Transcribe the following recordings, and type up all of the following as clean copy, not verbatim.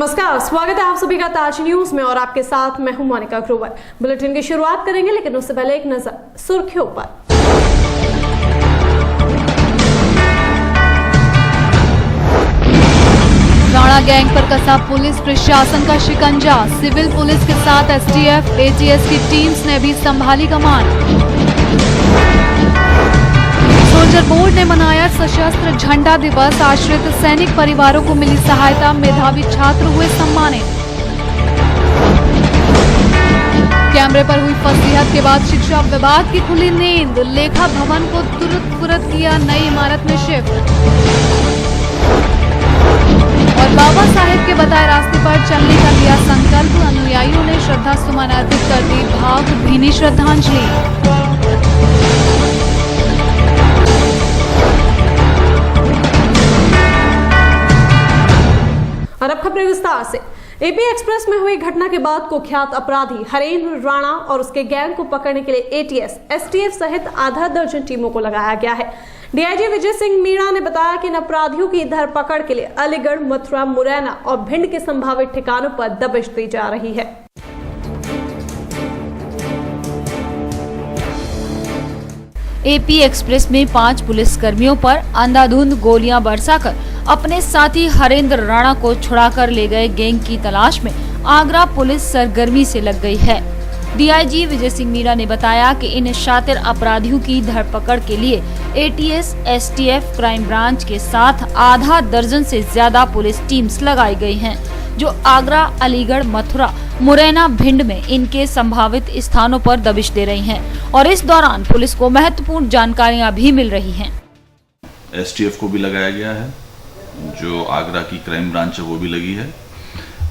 नमस्कार, स्वागत है आप सभी का ताज न्यूज में और आपके साथ मैं हूं मोनिका ग्रोवर। बुलेटिन की शुरुआत करेंगे, लेकिन उससे पहले एक नजर सुर्खियों पर। राणा गैंग पर कसा पुलिस प्रशासन का शिकंजा। सिविल पुलिस के साथ एसटीएफ, एटीएस की टीम्स ने भी संभाली कमान। सोल्जर बोर्ड ने मनाया सशस्त्र झंडा दिवस। आश्रित सैनिक परिवारों को मिली सहायता। मेधावी छात्र हुए सम्मानित। कैमरे पर हुई फसीहत के बाद शिक्षा विभाग की खुली नींद। लेखा भवन को तुरंत किया नई इमारत में शिफ्ट। और बाबा साहेब के बताए रास्ते पर चलने का लिया संकल्प। अनुयायियों ने श्रद्धा सुमन अर्पित कर दी भावभीनी श्रद्धांजलि। और अब खबरें विस्तार से। एपी एक्सप्रेस में हुई घटना के बाद कुख्यात अपराधी हरेंद्र राणा और उसके गैंग को पकड़ने के लिए एटीएस, एसटीएफ सहित आधा दर्जन टीमों को लगाया गया है। डीआईजी विजय सिंह मीणा ने बताया कि इन अपराधियों की धरपकड़ के लिए अलीगढ़, मथुरा, मुरैना और भिंड के संभावित ठिकानों पर दबिश दी जा रही है। एपी एक्सप्रेस में 5 पुलिसकर्मियों पर अंधाधुंध गोलियां बरसाकर अपने साथी हरेंद्र राणा को छुड़ाकर ले गए गैंग की तलाश में आगरा पुलिस सरगर्मी से लग गई है। डीआईजी विजय सिंह मीणा ने बताया कि इन शातिर अपराधियों की धरपकड़ के लिए एटीएस, एसटीएफ, क्राइम ब्रांच के साथ आधा दर्जन से ज्यादा पुलिस टीम्स लगाई गई हैं, जो आगरा, अलीगढ़, मथुरा, मुरैना, भिंड में इनके संभावित स्थानों पर दबिश दे रही हैं और इस दौरान पुलिस को महत्वपूर्ण जानकारियां भी मिल रही हैं। एसटीएफ को भी लगाया गया है, जो आगरा की क्राइम ब्रांच है वो भी लगी है।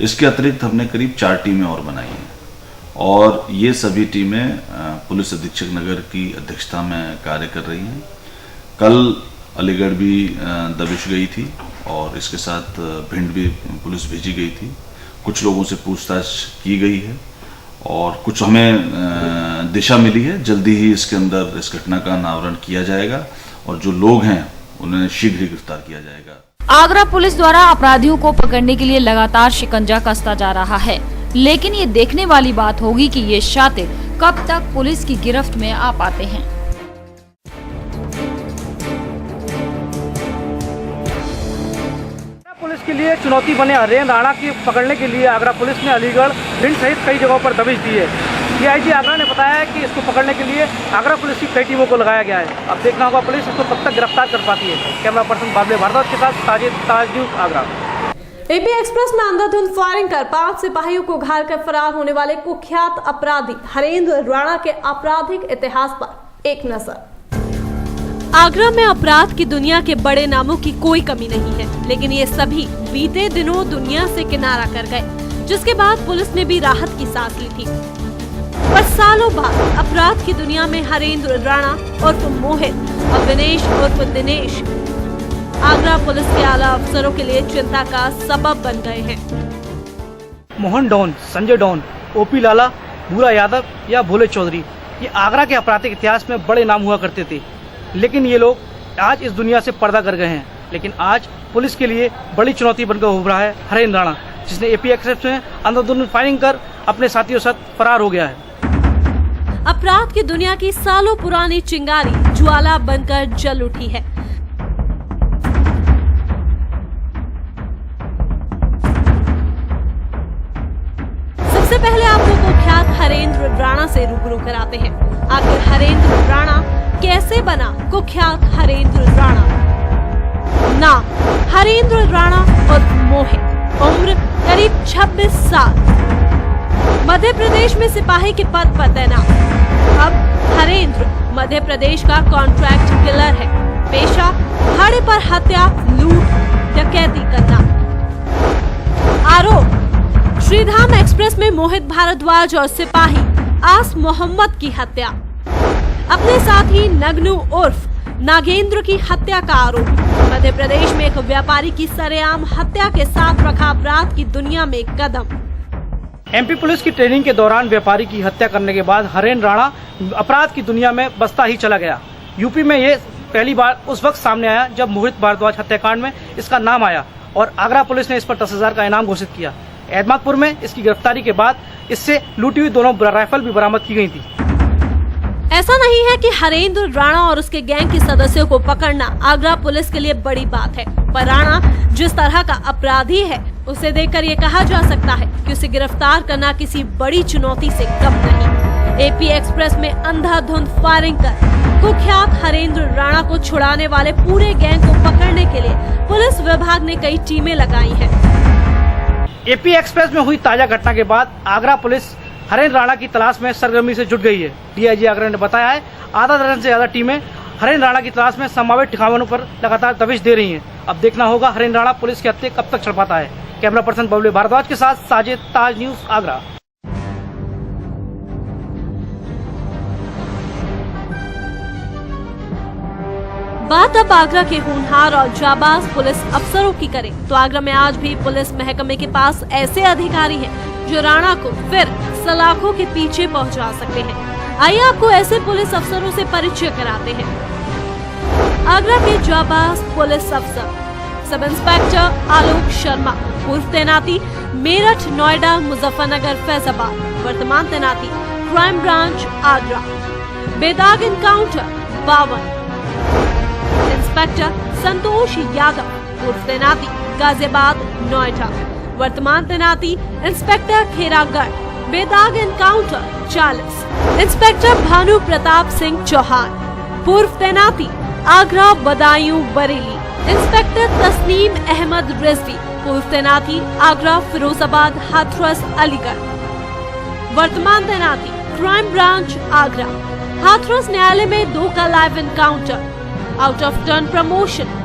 इसके अतिरिक्त हमने करीब 4 टीमें और बनाई हैं और ये सभी टीमें पुलिस अधीक्षक नगर की अध्यक्षता में कार्य कर रही हैं। कल अलीगढ़ भी दबिश गई थी और इसके साथ भिंड भी पुलिस भेजी गई थी। कुछ लोगों से पूछताछ की गई है और कुछ हमें दिशा मिली है। जल्दी ही इसके अंदर इस घटना का अनावरण किया जाएगा और जो लोग हैं उन्हें शीघ्र ही गिरफ्तार किया जाएगा। आगरा पुलिस द्वारा अपराधियों को पकड़ने के लिए लगातार शिकंजा कसता जा रहा है, लेकिन ये देखने वाली बात होगी कि ये शातिर कब तक पुलिस की गिरफ्त में आ पाते हैं। पुलिस के लिए चुनौती बने हरेंद्र राणा की पकड़ने के लिए आगरा पुलिस ने अलीगढ़, भिंड सहित कई जगहों पर दबिश दी है। डीआईजी आगरा ने बताया कि इसको पकड़ने के लिए आगरा पुलिस की कई टीमों को लगाया गया है। अब देखना होगा पुलिस इसको कब तक गिरफ्तार कर पाती है। कैमरा पर्सन बाबले भारद्वाज के साथ साजिद, ताज न्यूज, आगरा। एपी एक्सप्रेस में अंधाधुंध फायरिंग कर 5 सिपाहियों को घायल कर फरार होने वाले कुख्यात अपराधी हरेंद्र राणा के आपराधिक इतिहास पर एक नजर। आगरा में अपराध की दुनिया के बड़े नामों की कोई कमी नहीं है, लेकिन ये सभी बीते दिनों दुनिया से किनारा कर गए, जिसके बाद पुलिस ने भी राहत की सांस ली थी। पर सालों बाद अपराध की दुनिया में हरेंद्र राणा उर्फ मोहित, अविनेश उर्फ दिनेश आगरा पुलिस के आला अफसरों के लिए चिंता का सबब बन गए हैं। Mohan don, Sanjay don, OP Lala, Bhura Yadav या भोले चौधरी, ये आगरा के आपराधिक इतिहास में बड़े नाम हुआ करते थे, लेकिन ये लोग आज इस दुनिया से पर्दा कर गए हैं। लेकिन आज पुलिस के लिए बड़ी चुनौती बनकर उभरा है हरेंद्र राणा, जिसने एपी एक्सप्रेस में अंधाधुंध फायरिंग कर अपने साथियों साथ फरार हो गया है। अपराध की दुनिया की सालों पुरानी चिंगारी ज्वाला बनकर जल उठी है। सबसे पहले आपको कुख्यात हरेंद्र राणा से रूबरू कराते हैं। आखिर हरेंद्र राणा कैसे बना कुख्यात हरेंद्र राणा? नाम हरेंद्र राणा और मोहित, उम्र करीब 26 साल, मध्य प्रदेश में सिपाही के पद पर तैनात। अब हरेंद्र मध्य प्रदेश का कॉन्ट्रैक्ट किलर है। पेशा भाड़े पर हत्या, लूट, डकैती करना। आरोप श्रीधाम एक्सप्रेस में मोहित भारद्वाज और सिपाही आस मोहम्मद की हत्या। अपने साथी नगनू उर्फ नागेंद्र की हत्या का आरोप। मध्य प्रदेश में एक व्यापारी की सरेआम हत्या के साथ रखा अपराध की दुनिया में कदम। एमपी पुलिस की ट्रेनिंग के दौरान व्यापारी की हत्या करने के बाद हरेंद्र राणा अपराध की दुनिया में बसता ही चला गया। यूपी में ये पहली बार उस वक्त सामने आया जब मोहित भारद्वाज हत्याकांड में इसका नाम आया और आगरा पुलिस ने इस पर 10,000 का इनाम घोषित किया। एहमदपुर में इसकी गिरफ्तारी के बाद इससे लूटी हुई दोनों राइफल भी बरामद की गई थी। ऐसा नहीं है कि हरेंद्र राणा और उसके गैंग के सदस्यों को पकड़ना आगरा पुलिस के लिए बड़ी बात है, पर राणा जिस तरह का अपराधी है उसे देखकर ये कहा जा सकता है कि उसे गिरफ्तार करना किसी बड़ी चुनौती से कम नहीं। एपी एक्सप्रेस में अंधाधुंध फायरिंग कर कुख्यात हरेंद्र राणा को छुड़ाने वाले पूरे गैंग को पकड़ने के लिए पुलिस विभाग ने कई टीमें लगाई हैं। एपी एक्सप्रेस में हुई ताजा घटना के बाद आगरा पुलिस हरेंद्र राणा की तलाश में सरगर्मी से जुट गई है। डीआईजी आगरा ने बताया है आधा दर्जन से ज्यादा टीमें हरेंद्र राणा की तलाश में संभावित ठिकानों पर लगातार दबिश दे रही हैं। अब देखना होगा हरेंद्र राणा पुलिस के हत्थे कब तक चढ़ पाता है। कैमरा पर्सन बबलू भारद्वाज के साथ साजिद, ताज न्यूज आगरा। बात अब आगरा के होनहार और जाबाज पुलिस अफसरों की करें तो आगरा में आज भी पुलिस महकमे के पास ऐसे अधिकारी हैं जो राणा को फिर सलाखों के पीछे पहुंचा सकते हैं। आइए आपको ऐसे पुलिस अफसरों से परिचय कराते हैं। आगरा के जाबाज पुलिस अफसर सब इंस्पेक्टर आलोक शर्मा, पूर्व तैनाती मेरठ, नोएडा, मुजफ्फरनगर, फैजाबाद, वर्तमान तैनाती क्राइम ब्रांच आगरा। बेदाग इनकाउंटर 52। इंस्पेक्टर संतोष यादव, पूर्व तैनाती गाजियाबाद, नोएडा, वर्तमान तैनाती इंस्पेक्टर खेरागढ़। बेदाग इनकाउंटर 40। इंस्पेक्टर भानु प्रताप सिंह चौहान, पूर्व तैनाती आगरा, बदायूं, बरेली। इंस्पेक्टर तस्नीम अहमद रिजवी, पूर्व तैनाती आगरा, फिरोजाबाद, हाथरस, अलीगढ़, वर्तमान तैनाती क्राइम ब्रांच आगरा। हाथरस न्यायालय में 2 का live encounter, out of turn promotion.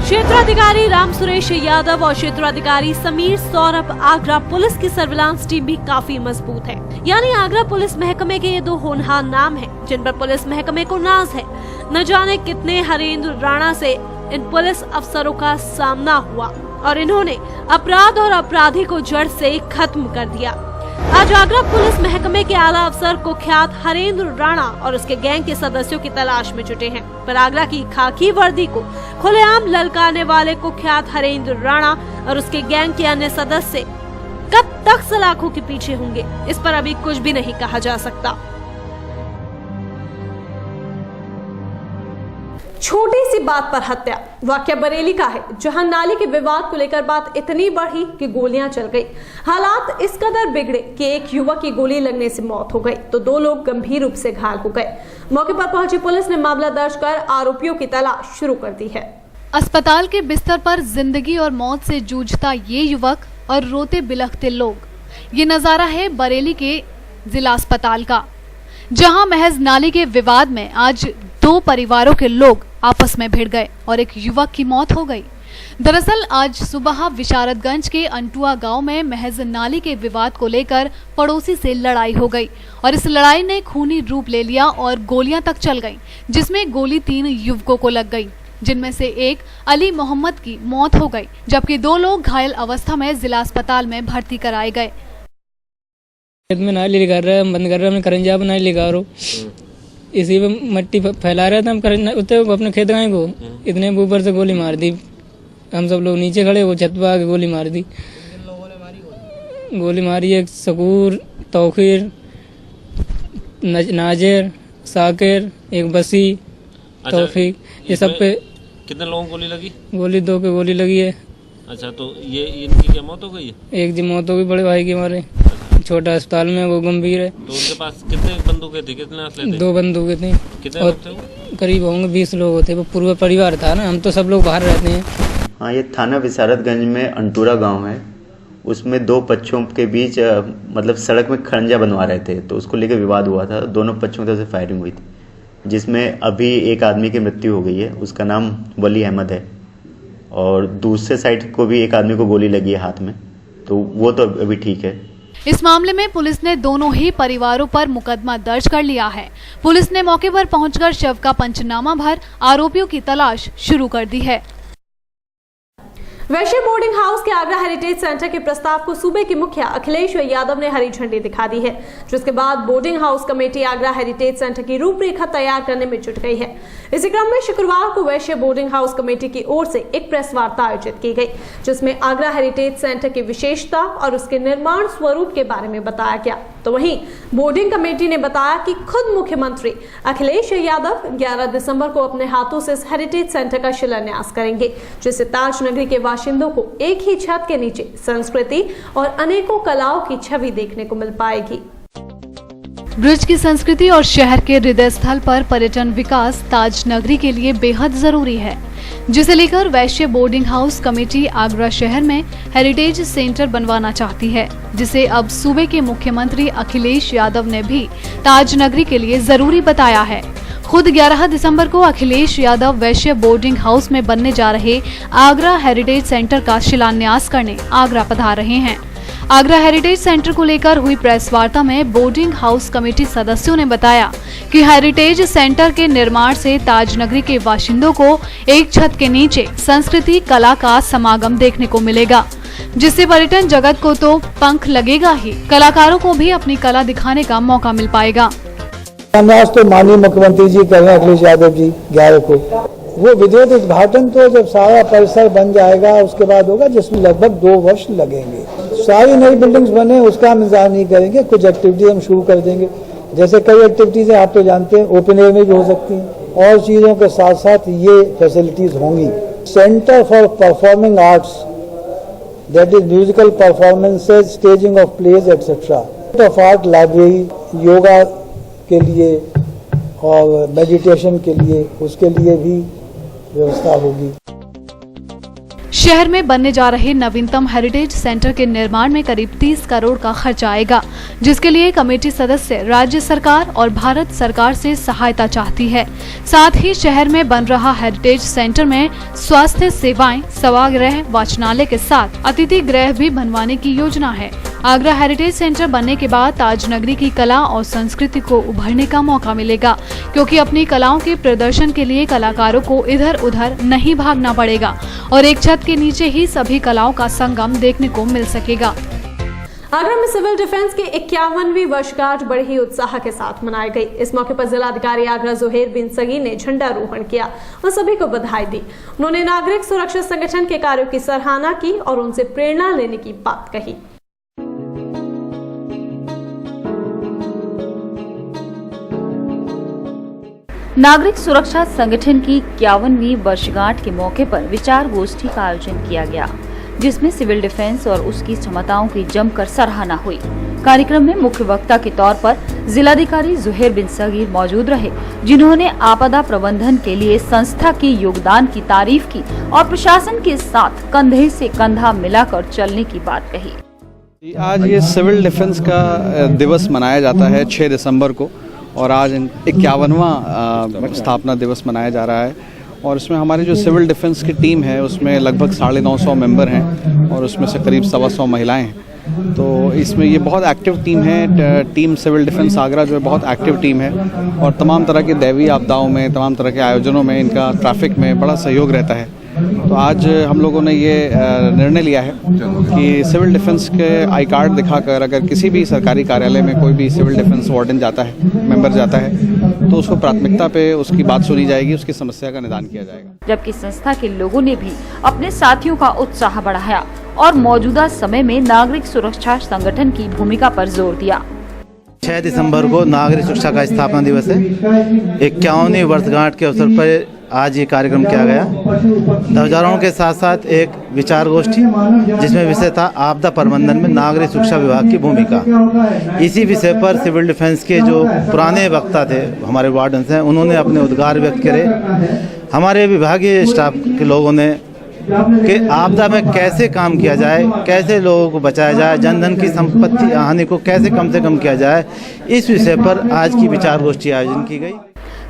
क्षेत्राधिकारी राम सुरेश यादव और क्षेत्राधिकारी समीर सौरभ। आगरा पुलिस की सर्विलांस टीम भी काफी मजबूत है। यानी आगरा पुलिस महकमे के ये 2 होनहार नाम हैं जिन पर पुलिस महकमे को नाज है। न जाने कितने हरेंद्र राणा से इन पुलिस अफसरों का सामना हुआ और इन्होंने अपराध और अपराधी को जड़ से खत्म कर दिया। आज आगरा पुलिस महकमे के आला अफसर कुख्यात हरेंद्र राणा और उसके गैंग के सदस्यों की तलाश में जुटे हैं, पर आगरा की खाकी वर्दी को खुलेआम ललकारने वाले कुख्यात हरेंद्र राणा और उसके गैंग के अन्य सदस्य कब तक सलाखों के पीछे होंगे, इस पर अभी कुछ भी नहीं कहा जा सकता। छोटी सी बात पर हत्या। वाकया बरेली का है, जहां नाली के विवाद को लेकर बात इतनी बढ़ी कि गोलियां चल गई। हालात इस कदर बिगड़े कि एक युवक की गोली लगने से मौत हो गई तो 2 लोग गंभीर रूप से घायल हो गए। मौके पर पहुंची पुलिस ने मामला दर्ज कर आरोपियों की तलाश शुरू कर दी है। अस्पताल के बिस्तर पर जिंदगी और मौत से जूझता ये युवक और रोते बिलखते लोग, ये नजारा है बरेली के जिला अस्पताल का, जहां महज नाली के विवाद में आज 2 परिवारों के लोग आपस में भिड़ गए और एक युवक की मौत हो गई। दरअसल आज सुबह विशारदगंज के अंटुआ गांव में महज नाली के विवाद को लेकर पड़ोसी से लड़ाई हो गई और इस लड़ाई ने खूनी रूप ले लिया और गोलियां तक चल गईं, जिसमें गोली 3 युवकों को लग गई, जिनमें से एक अली मोहम्मद की मौत हो गई, जबकि 2 लोग घायल अवस्था में जिला अस्पताल में भर्ती कराए गए। में नाली लगा रहे हम बंद कर रहे हैं, करंजा पर नाली लगा रहे, इसी पे मट्टी फैला रहे थे हम उतने अपने खेत गाय को, इतने ऊपर से गोली मार दी। हम सब लोग नीचे खड़े, वो छत पे आके गोली मार दी। गोली मारी एक सकूर, तौखीर, नाजिर, साकिर, एक बसी, तौफीक, ये सब पे। कितने लोगों को गोली लगी? गोली 2 पे गोली लगी है। अच्छा, तो ये इनकी क्या मौत हो गई है? एक जी मौत हो गई बड़े भाई की हमारे, छोटा अस्पताल में, वो गंभीर है। तो उनके पास कितने बंदूकें थी, कितने असले थे? 2 बंदूकें थी। कितने और लोग थे वो? करीब होंगे 20 लोग होते, वो पूरा परिवार था ना, हम तो सब लोग बाहर रहते हैं। हाँ, ये थाना विशारदगंज में अंटूरा गांव है, उसमें 2 पक्षों के बीच मतलब सड़क में खरंजा बनवा रहे थे, तो उसको लेकर विवाद हुआ था। दोनों पक्षों की तरफ से फायरिंग हुई थी, जिसमें अभी एक आदमी की मृत्यु हो गई है, उसका नाम वली अहमद है, और दूसरे साइड को भी एक आदमी को गोली लगी है हाथ में, तो वो तो अभी ठीक है। इस मामले में पुलिस ने दोनों ही परिवारों पर मुकदमा दर्ज कर लिया है। पुलिस ने मौके पर पहुंचकर शव का पंचनामा भर आरोपियों की तलाश शुरू कर दी है। वैश्य बोर्डिंग हाउस के आगरा हेरिटेज सेंटर के प्रस्ताव को सूबे के मुखिया अखिलेश यादव ने हरी झंडी दिखा दी है, जिसके बाद boarding house committee Agra heritage centre की रूपरेखा तैयार करने में जुट गई है। इसी क्रम में शुक्रवार को वैश्य बोर्डिंग हाउस कमेटी की ओर से एक प्रेस वार्ता आयोजित की गई, जिसमें आगरा हेरिटेज सेंटर की विशेषता और उसके निर्माण स्वरूप के बारे में बताया गया। तो वहीं बोर्डिंग कमेटी ने बताया कि खुद मुख्यमंत्री अखिलेश यादव 11 दिसंबर को अपने हाथों से इस हेरिटेज सेंटर का शिलान्यास करेंगे, जिससे ताज नगरी के बाशिंदों को एक ही छत के नीचे संस्कृति और अनेकों कलाओं की छवि देखने को मिल पाएगी। ब्रज की संस्कृति और शहर के हृदय स्थल पर पर्यटन विकास ताज नगरी के लिए बेहद जरूरी है, जिसे लेकर वैश्य बोर्डिंग हाउस कमेटी आगरा शहर में हेरिटेज सेंटर बनवाना चाहती है, जिसे अब सूबे के मुख्यमंत्री अखिलेश यादव ने भी ताज नगरी के लिए जरूरी बताया है। खुद 11 दिसंबर को अखिलेश यादव वैश्य बोर्डिंग हाउस में बनने जा रहे आगरा हेरिटेज सेंटर का शिलान्यास करने आगरा पधार रहे हैं। आगरा हेरिटेज सेंटर को लेकर हुई प्रेस वार्ता में बोर्डिंग हाउस कमेटी सदस्यों ने बताया कि हेरिटेज सेंटर के निर्माण से ताज नगरी के बाशिंदों को एक छत के नीचे संस्कृति कला का समागम देखने को मिलेगा, जिससे पर्यटन जगत को तो पंख लगेगा ही, कलाकारों को भी अपनी कला दिखाने का मौका मिल पाएगा। तो माननीय मुख्यमंत्री जी कर रहे हैं अखिलेश यादव जी 11 को, वो विधिवत उद्घाटन तो जब सारा परिसर बन जाएगा उसके बाद होगा, जिसमें लगभग 2 वर्ष लगेंगे। सारी नई बिल्डिंग्स बने उसका हम इंतजार नहीं करेंगे, कुछ एक्टिविटीज हम शुरू कर देंगे। जैसे कई एक्टिविटीज हैं, आप तो जानते हैं, ओपन एयर में भी हो सकती हैं, और चीजों के साथ साथ ये फैसिलिटीज होंगी। Centre for performing arts, that is musical performances, staging of plays etcetera, of art library, yoga के लिए और मेडिटेशन के लिए, उसके लिए भी व्यवस्था होगी। शहर में बनने जा रहे नवीनतम हेरिटेज सेंटर के निर्माण में करीब 30 करोड़ का खर्च आएगा, जिसके लिए कमेटी सदस्य राज्य सरकार और भारत सरकार से सहायता चाहती है। साथ ही शहर में बन रहा हेरिटेज सेंटर में स्वास्थ्य सेवाएं, सभागृह, वाचनालय के साथ अतिथि गृह भी बनवाने की योजना है। आगरा हेरिटेज सेंटर बनने के बाद ताज नगरी की कला और संस्कृति को उभरने का मौका मिलेगा, क्योंकि अपनी कलाओं के प्रदर्शन के लिए कलाकारों को इधर उधर नहीं भागना पड़ेगा और एक छत के नीचे ही सभी कलाओं का संगम देखने को मिल सकेगा। आगरा में सिविल डिफेंस की 51वीं वर्षगांठ बड़े ही उत्साह के साथ मनाई गई। इस मौके पर जिलाधिकारी आगरा जुहेर बिन सगी ने झंडारोहण किया और सभी को बधाई दी। उन्होंने नागरिक सुरक्षा संगठन के कार्यों की सराहना की और उनसे प्रेरणा लेने की बात कही। नागरिक सुरक्षा संगठन की 51वीं वर्षगांठ के मौके पर विचार गोष्ठी का आयोजन किया गया, जिसमें सिविल डिफेंस और उसकी क्षमताओं की जमकर सराहना हुई। कार्यक्रम में मुख्य वक्ता के तौर पर जिलाधिकारी जुहेर बिन सगीर मौजूद रहे, जिन्होंने आपदा प्रबंधन के लिए संस्था के योगदान की तारीफ की और प्रशासन के साथ कंधे से कंधा मिलाकर चलने की बात कही। आज ये सिविल डिफेंस का दिवस मनाया जाता है 6 दिसंबर को, और आज 51वां स्थापना दिवस मनाया जा रहा है। और इसमें हमारी जो सिविल डिफेंस की टीम है उसमें लगभग 950 मेंबर हैं और उसमें से करीब 125 महिलाएं हैं। तो इसमें ये बहुत एक्टिव टीम है। टीम सिविल डिफेंस आगरा जो है बहुत एक्टिव टीम है और तमाम तरह के दैवीय आपदाओं में, तमाम तरह के आयोजनों में इनका ट्रैफिक में बड़ा सहयोग रहता है। तो आज हम लोगों ने ये निर्णय लिया है कि सिविल डिफेंस के आई कार्ड दिखाकर अगर किसी भी सरकारी कार्यालय में कोई भी सिविल डिफेंस वार्डन जाता है, मेंबर जाता है, तो उसको प्राथमिकता पे उसकी बात सुनी जाएगी, उसकी समस्या का निदान किया जाएगा। जबकि संस्था के लोगों ने भी अपने साथियों का उत्साह बढ़ाया और मौजूदा समय में नागरिक सुरक्षा संगठन की भूमिका पर जोर दिया। 6 दिसंबर को नागरिक सुरक्षा का स्थापना दिवस है। 51वीं वर्षगांठ के अवसर पर आज ये कार्यक्रम किया गया। ध्वजारोहण के साथ साथ एक विचार गोष्ठी, जिसमें विषय था आपदा प्रबंधन में नागरिक सुरक्षा विभाग की भूमिका। इसी विषय पर सिविल डिफेंस के जो पुराने वक्ता थे, हमारे वार्डन्स हैं, उन्होंने अपने उद्गार व्यक्त करे। हमारे विभागीय स्टाफ के लोगों ने कि आपदा में कैसे काम किया जाए, कैसे लोगों को बचाया जाए, जनधन की संपत्ति हानि को कैसे कम से कम किया जाए, इस विषय पर आज की विचार गोष्ठी आयोजन की गई।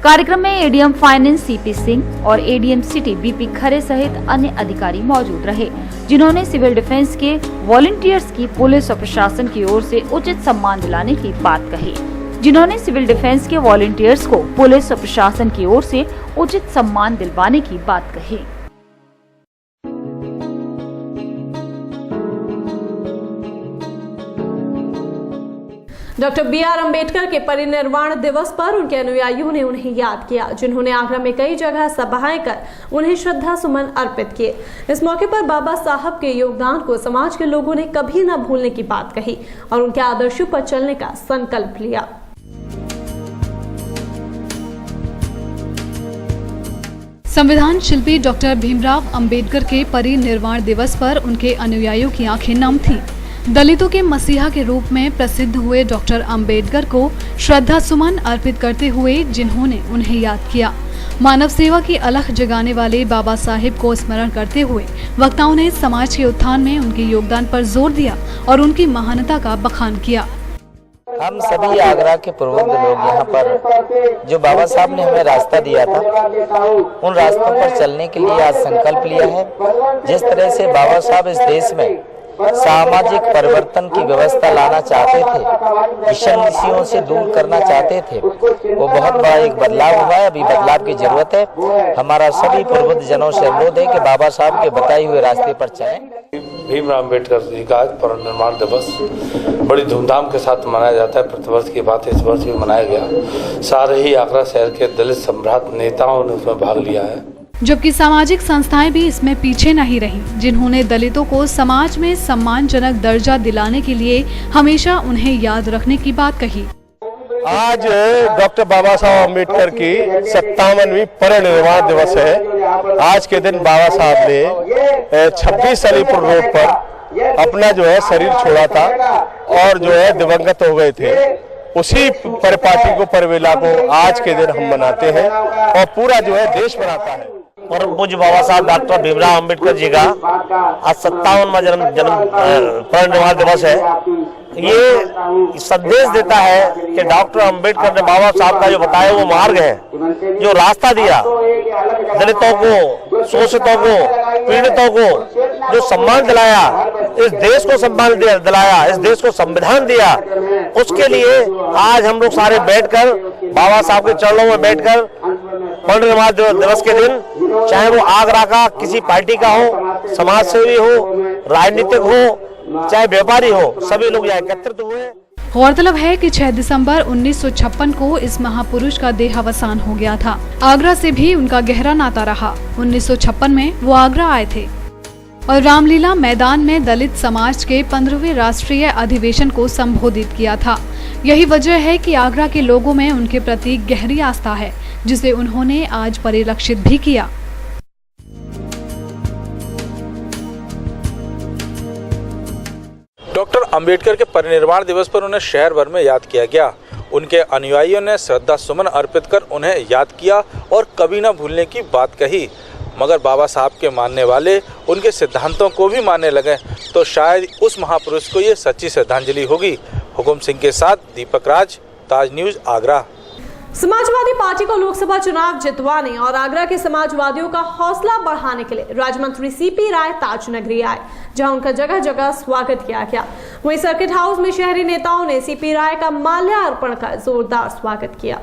कार्यक्रम में एडीएम फाइनेंस सीपी सिंह और एडीएम सिटी बीपी खरे सहित अन्य अधिकारी मौजूद रहे, जिन्होंने सिविल डिफेंस के वॉलंटियर्स की पुलिस और प्रशासन की ओर से उचित सम्मान दिलाने की बात कही। जिन्होंने सिविल डिफेंस के वॉलंटियर्स को पुलिस और प्रशासन की ओर से उचित सम्मान दिलवाने की बात कही। Doctor B R. अम्बेडकर के परिनिर्वाण दिवस पर उनके अनुयायियों ने उन्हें याद किया, जिन्होंने आगरा में कई जगह सभाएं कर उन्हें श्रद्धा सुमन अर्पित किए। इस मौके पर बाबा साहब के योगदान को समाज के लोगों ने कभी न भूलने की बात कही और उनके आदर्शों पर चलने का संकल्प लिया। संविधान शिल्पी डॉक्टर भीमराव अंबेडकर के परिनिर्वाण दिवस पर उनके अनुयायियों की आंखें नम थीं। दलितों के मसीहा के रूप में प्रसिद्ध हुए डॉक्टर अंबेडकर को श्रद्धा सुमन अर्पित करते हुए जिन्होंने उन्हें याद किया। मानव सेवा की अलख जगाने वाले बाबा साहेब को स्मरण करते हुए वक्ताओं ने समाज के उत्थान में उनके योगदान पर जोर दिया और उनकी महानता का बखान किया। हम सभी आगरा के प्रबुद्ध लोग यहाँ पर जो बाबा साहब ने हमें रास्ता दिया था, उन रास्तों पर चलने के लिए आज संकल्प लिया है। जिस तरह से बाबा साहब इस देश में सामाजिक परिवर्तन की व्यवस्था लाना चाहते थे, विषमताओं से दूर करना चाहते थे, वो बहुत बड़ा एक बदलाव हुआ है। अभी बदलाव की जरूरत है। हमारा सभी प्रबुद्ध जनों से अनुरोध है कि बाबा साहब के बताए हुए रास्ते पर चलें। भीमराव अम्बेडकर जी का आज परिनिर्वाण दिवस बड़ी धूमधाम के साथ मनाया जाता है। प्रतिवर्ष की बात इस वर्ष भी मनाया गया। सारे ही आगरा शहर के दलित सम्राट नेताओं ने उसमें भाग लिया है, जबकि सामाजिक संस्थाएं भी इसमें पीछे नहीं रहीं, जिन्होंने दलितों को समाज में सम्मानजनक दर्जा दिलाने के लिए हमेशा उन्हें याद रखने की बात कही। आज डॉक्टर बाबा साहब अम्बेडकर की 57वीं परिनिर्वाण दिवस है। आज के दिन बाबा साहब ने 26 अलीपुर रोड पर अपना जो है शरीर छोड़ा था और जो है दिवंगत हो गए थे। उसी परिपाटी को परिवेला को आज के दिन हम मनाते हैं और पूरा जो है देश मनाता है। और पूज्य बाबा साहब डॉक्टर भीमराव अम्बेडकर जी का आज 57वां जन्म परिनिर्वाण दिवस है। ये संदेश देता है कि डॉक्टर अम्बेडकर ने बाबा साहब का जो बताया वो मार्ग है, जो रास्ता दिया, दलितों को, शोषितों को, पीड़ितों को जो सम्मान दिलाया, इस देश को सम्मान दिलाया, इस देश को संविधान दिया, उसके लिए आज हम लोग सारे बैठकर बाबा साहब के चरणों में बैठकर परिनिर्वाण दिवस के दिन, चाहे वो आगरा का किसी पार्टी का हो, समाज सेवी हो, राजनीतिक हो, चाहे व्यापारी हो, सभी लोग यहाँ एकत्रित हुए। गौरतलब है कि 6 दिसंबर 1956 को इस महापुरुष का देहावसान हो गया था। आगरा से भी उनका गहरा नाता रहा। 1956 में वो आगरा आए थे और रामलीला मैदान में दलित समाज के 15वें राष्ट्रीय अधिवेशन को संबोधित किया था। यही वजह है कि आगरा के लोगों में उनके प्रति गहरी आस्था है, जिसे उन्होंने आज परिलक्षित भी किया। डॉक्टर अंबेडकर के परिनिर्वाण दिवस पर उन्हें शहर भर में याद किया गया। उनके अनुयायियों ने श्रद्धा सुमन अर्पित कर उन्हें याद किया और कभी न भूलने की बात कही। मगर बाबा साहब के मानने वाले उनके सिद्धांतों को भी मानने लगे तो शायद उस महापुरुष को ये सच्ची श्रद्धांजलि होगी। हुकुम सिंह के साथ दीपक राज, ताज न्यूज, आगरा। समाजवादी पार्टी को लोकसभा चुनाव जितवाने और आगरा के समाजवादियों का हौसला बढ़ाने के लिए राज्य मंत्री सीपी राय ताज नगरी आए, जहां उनका जगह जगह स्वागत किया गया। वहीं सर्किट हाउस में शहरी नेताओं ने सीपी राय का माल्यार्पण कर जोरदार स्वागत किया।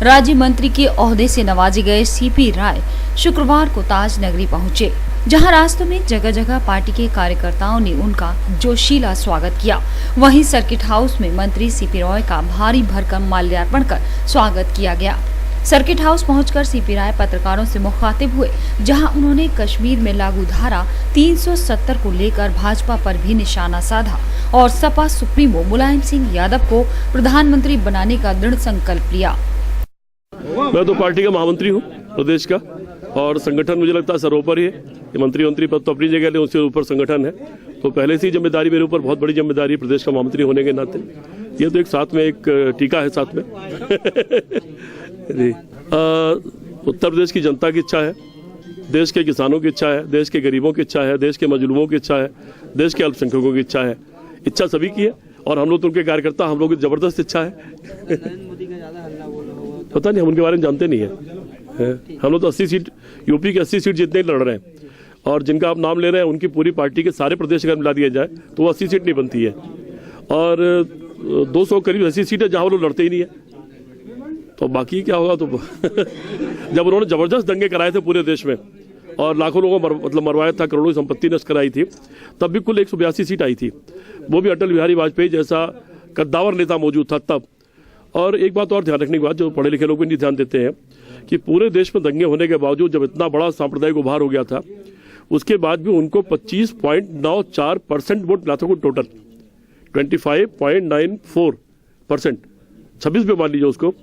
राज्य मंत्री के ओहदे से नवाजे गए सीपी राय शुक्रवार को ताज नगरी पहुंचे, जहां रास्तों में जगह जगह पार्टी के कार्यकर्ताओं ने उनका जोशीला स्वागत किया। वहीं सर्किट हाउस में मंत्री सीपी राय का भारी भरकम माल्यार्पण कर स्वागत किया गया। सर्किट हाउस पहुंचकर सीपी राय पत्रकारों से मुखातिब हुए, जहां उन्होंने कश्मीर में लागू धारा 370 को लेकर भाजपा पर भी निशाना साधा और सपा सुप्रीमो मुलायम सिंह यादव को प्रधानमंत्री बनाने का दृढ़ संकल्प लिया। मैं तो पार्टी का महामंत्री हूँ प्रदेश का, और संगठन मुझे लगता है सर्वोपरि है। ये मंत्री पद तो अपनी जगह ले, उसके ऊपर संगठन है, तो पहले से ही जिम्मेदारी मेरे ऊपर बहुत बड़ी जिम्मेदारी है प्रदेश का महामंत्री होने के नाते। ये तो एक साथ में एक टीका है साथ में उत्तर प्रदेश की जनता की इच्छा है, देश के किसानों की इच्छा है, देश के गरीबों की इच्छा है, देश के मजलूमों की इच्छा है, देश के अल्पसंख्यकों की इच्छा है। इच्छा सभी की है और हम लोग तो उनके कार्यकर्ता, हम लोग की जबरदस्त इच्छा है। पता नहीं, हम उनके बारे में जानते नहीं है। हम लोग तो 80 सीट, यूपी की 80 सीट जीतने लड़ रहे हैं, और जिनका आप नाम ले रहे हैं उनकी पूरी पार्टी के सारे प्रदेश अगर मिला दिया जाए तो वो 80 सीट नहीं बनती है, और 200 करीब ऐसी सीटें जहाँ वो लोग लड़ते ही नहीं है। तो बाकी क्या होगा, तो जब उन्होंने जबरदस्त दंगे कराए थे पूरे देश में और लाखों लोगों को मरवाया था, करोड़ों की संपत्ति नष्ट कराई थी, तब भी कुल 182 सीट आई थी। वो भी अटल बिहारी वाजपेयी जैसा कद्दावर नेता मौजूद था तब। और एक बात और ध्यान रखने की बात, जो पढ़े लिखे लोग भी नहीं ध्यान देते हैं, कि पूरे देश में दंगे होने के बावजूद जब इतना बड़ा सांप्रदायिक उभार हो गया था, उसके बाद भी उनको 25.94% वोट मिला था टोटल, 25.94%, 26 पे मान लीजिए उसको,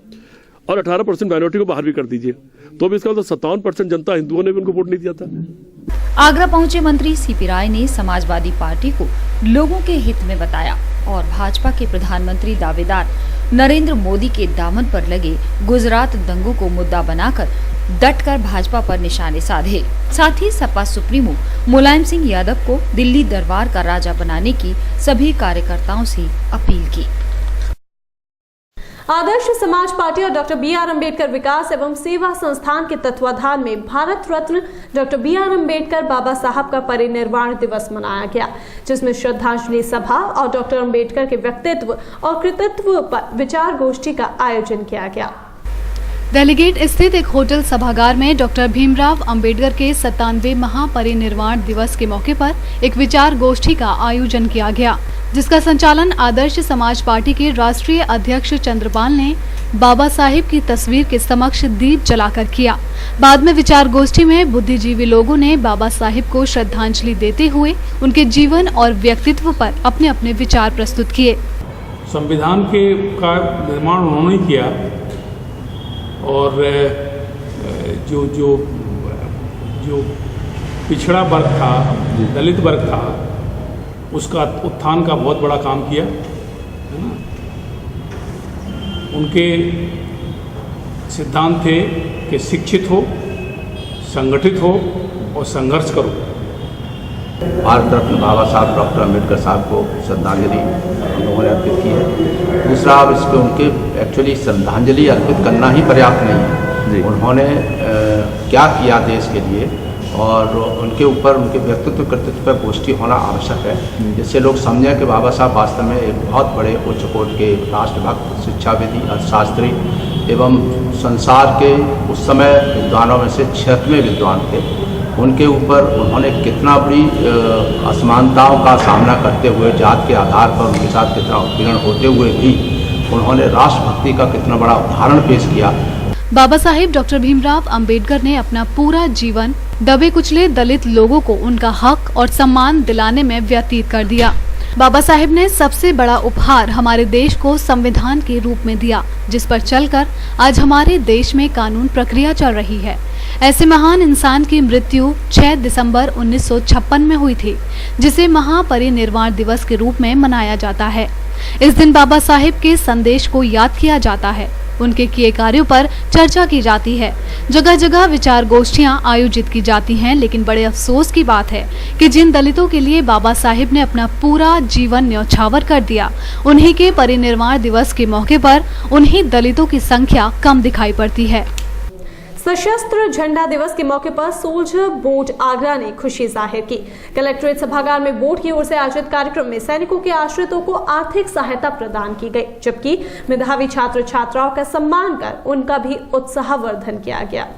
और 18% माइनॉरिटी को बाहर भी कर दीजिए, तो भी इसका मतलब 57% जनता हिंदुओं ने भी उनको वोट नहीं दिया था। आगरा पहुंचे मंत्री सीपी राय ने समाजवादी पार्टी को लोगों के हित में बताया और भाजपा के प्रधानमंत्री दावेदार नरेंद्र मोदी के दामन पर लगे गुजरात दंगों को मुद्दा बनाकर डटकर भाजपा पर निशाने साधे। साथ ही सपा सुप्रीमो मुलायम सिंह यादव को दिल्ली दरबार का राजा बनाने की सभी कार्यकर्ताओं से अपील की। आदर्श समाज पार्टी और डॉक्टर बी आर अम्बेडकर विकास एवं सेवा संस्थान के तत्वाधान में Bharat Ratna doctor B are Ambedkar बाबा साहब का परिनिर्वाण दिवस मनाया गया, जिसमें श्रद्धांजलि सभा और डॉक्टर अम्बेडकर के व्यक्तित्व और कृतित्व पर विचार गोष्ठी का आयोजन किया गया। डेलीगेट स्थित एक होटल सभागार में डॉक्टर भीमराव अंबेडकर के 97वें महापरिनिर्वाण दिवस के मौके पर एक विचार गोष्ठी का आयोजन किया गया, जिसका संचालन आदर्श समाज पार्टी के राष्ट्रीय अध्यक्ष चंद्रपाल ने बाबा साहिब की तस्वीर के समक्ष दीप जलाकर किया। बाद में विचार गोष्ठी में बुद्धिजीवी लोगों ने बाबा साहिब को श्रद्धांजलि देते हुए उनके जीवन और व्यक्तित्व पर अपने अपने विचार प्रस्तुत किए। संविधान का निर्माण उन्होंने किया और जो पिछड़ा वर्ग था, दलित वर्ग था, उसका उत्थान का बहुत बड़ा काम किया, है ना। उनके सिद्धांत थे कि शिक्षित हो, संगठित हो और संघर्ष करो। भारत रत्न बाबा साहब डॉक्टर अम्बेडकर साहब को श्रद्धांजलि हम लोगों ने अर्पित की है। दूसरा, अब इसको उनके एक्चुअली श्रद्धांजलि अर्पित करना ही पर्याप्त नहीं है। उन्होंने क्या किया देश के लिए और उनके ऊपर उनके व्यक्तित्व कृतित्व पर गोष्ठी होना आवश्यक है, जिससे लोग समझें कि बाबा साहब वास्तव में एक बहुत बड़े उच्च कोट के राष्ट्रभक्त, शिक्षाविदी, अर्थशास्त्री एवं संसार के उस समय विद्वानों में से 6वें विद्वान थे। उनके ऊपर उन्होंने कितना बड़ी असमानताओं का सामना करते हुए, जात के आधार पर उनके साथ कितना उत्पीड़न होते हुए भी उन्होंने राष्ट्रभक्ति का कितना बड़ा उदाहरण पेश किया। बाबा साहिब डॉक्टर भीमराव अंबेडकर ने अपना पूरा जीवन दबे कुचले दलित लोगों को उनका हक और सम्मान दिलाने में व्यतीत कर दिया। बाबा साहिब ने सबसे बड़ा उपहार हमारे देश को संविधान के रूप में दिया, जिस पर चलकर आज हमारे देश में कानून प्रक्रिया चल रही है। ऐसे महान इंसान की मृत्यु 6 दिसंबर 1956 में हुई थी, जिसे महापरिनिर्वाण दिवस के रूप में मनाया जाता है। इस दिन बाबा साहिब के संदेश को याद किया जाता है, उनके किए कार्यों पर चर्चा की जाती है, जगह जगह विचार गोष्ठियां आयोजित की जाती हैं। लेकिन बड़े अफसोस की बात है कि जिन दलितों के लिए बाबा साहिब ने अपना पूरा जीवन न्यौछावर कर दिया, उन्हीं के परिनिर्वाण दिवस के मौके पर उन्हीं दलितों की संख्या कम दिखाई पड़ती है। सशस्त्र झंडा दिवस के मौके पर सोल्जर बोर्ड आगरा ने खुशी जाहिर की। कलेक्ट्रेट सभागार में बोर्ड की ओर से आयोजित कार्यक्रम में सैनिकों के आश्रितों को आर्थिक सहायता प्रदान की गई, जबकि मेधावी छात्र छात्राओं का सम्मान कर उनका भी उत्साहवर्धन किया गया।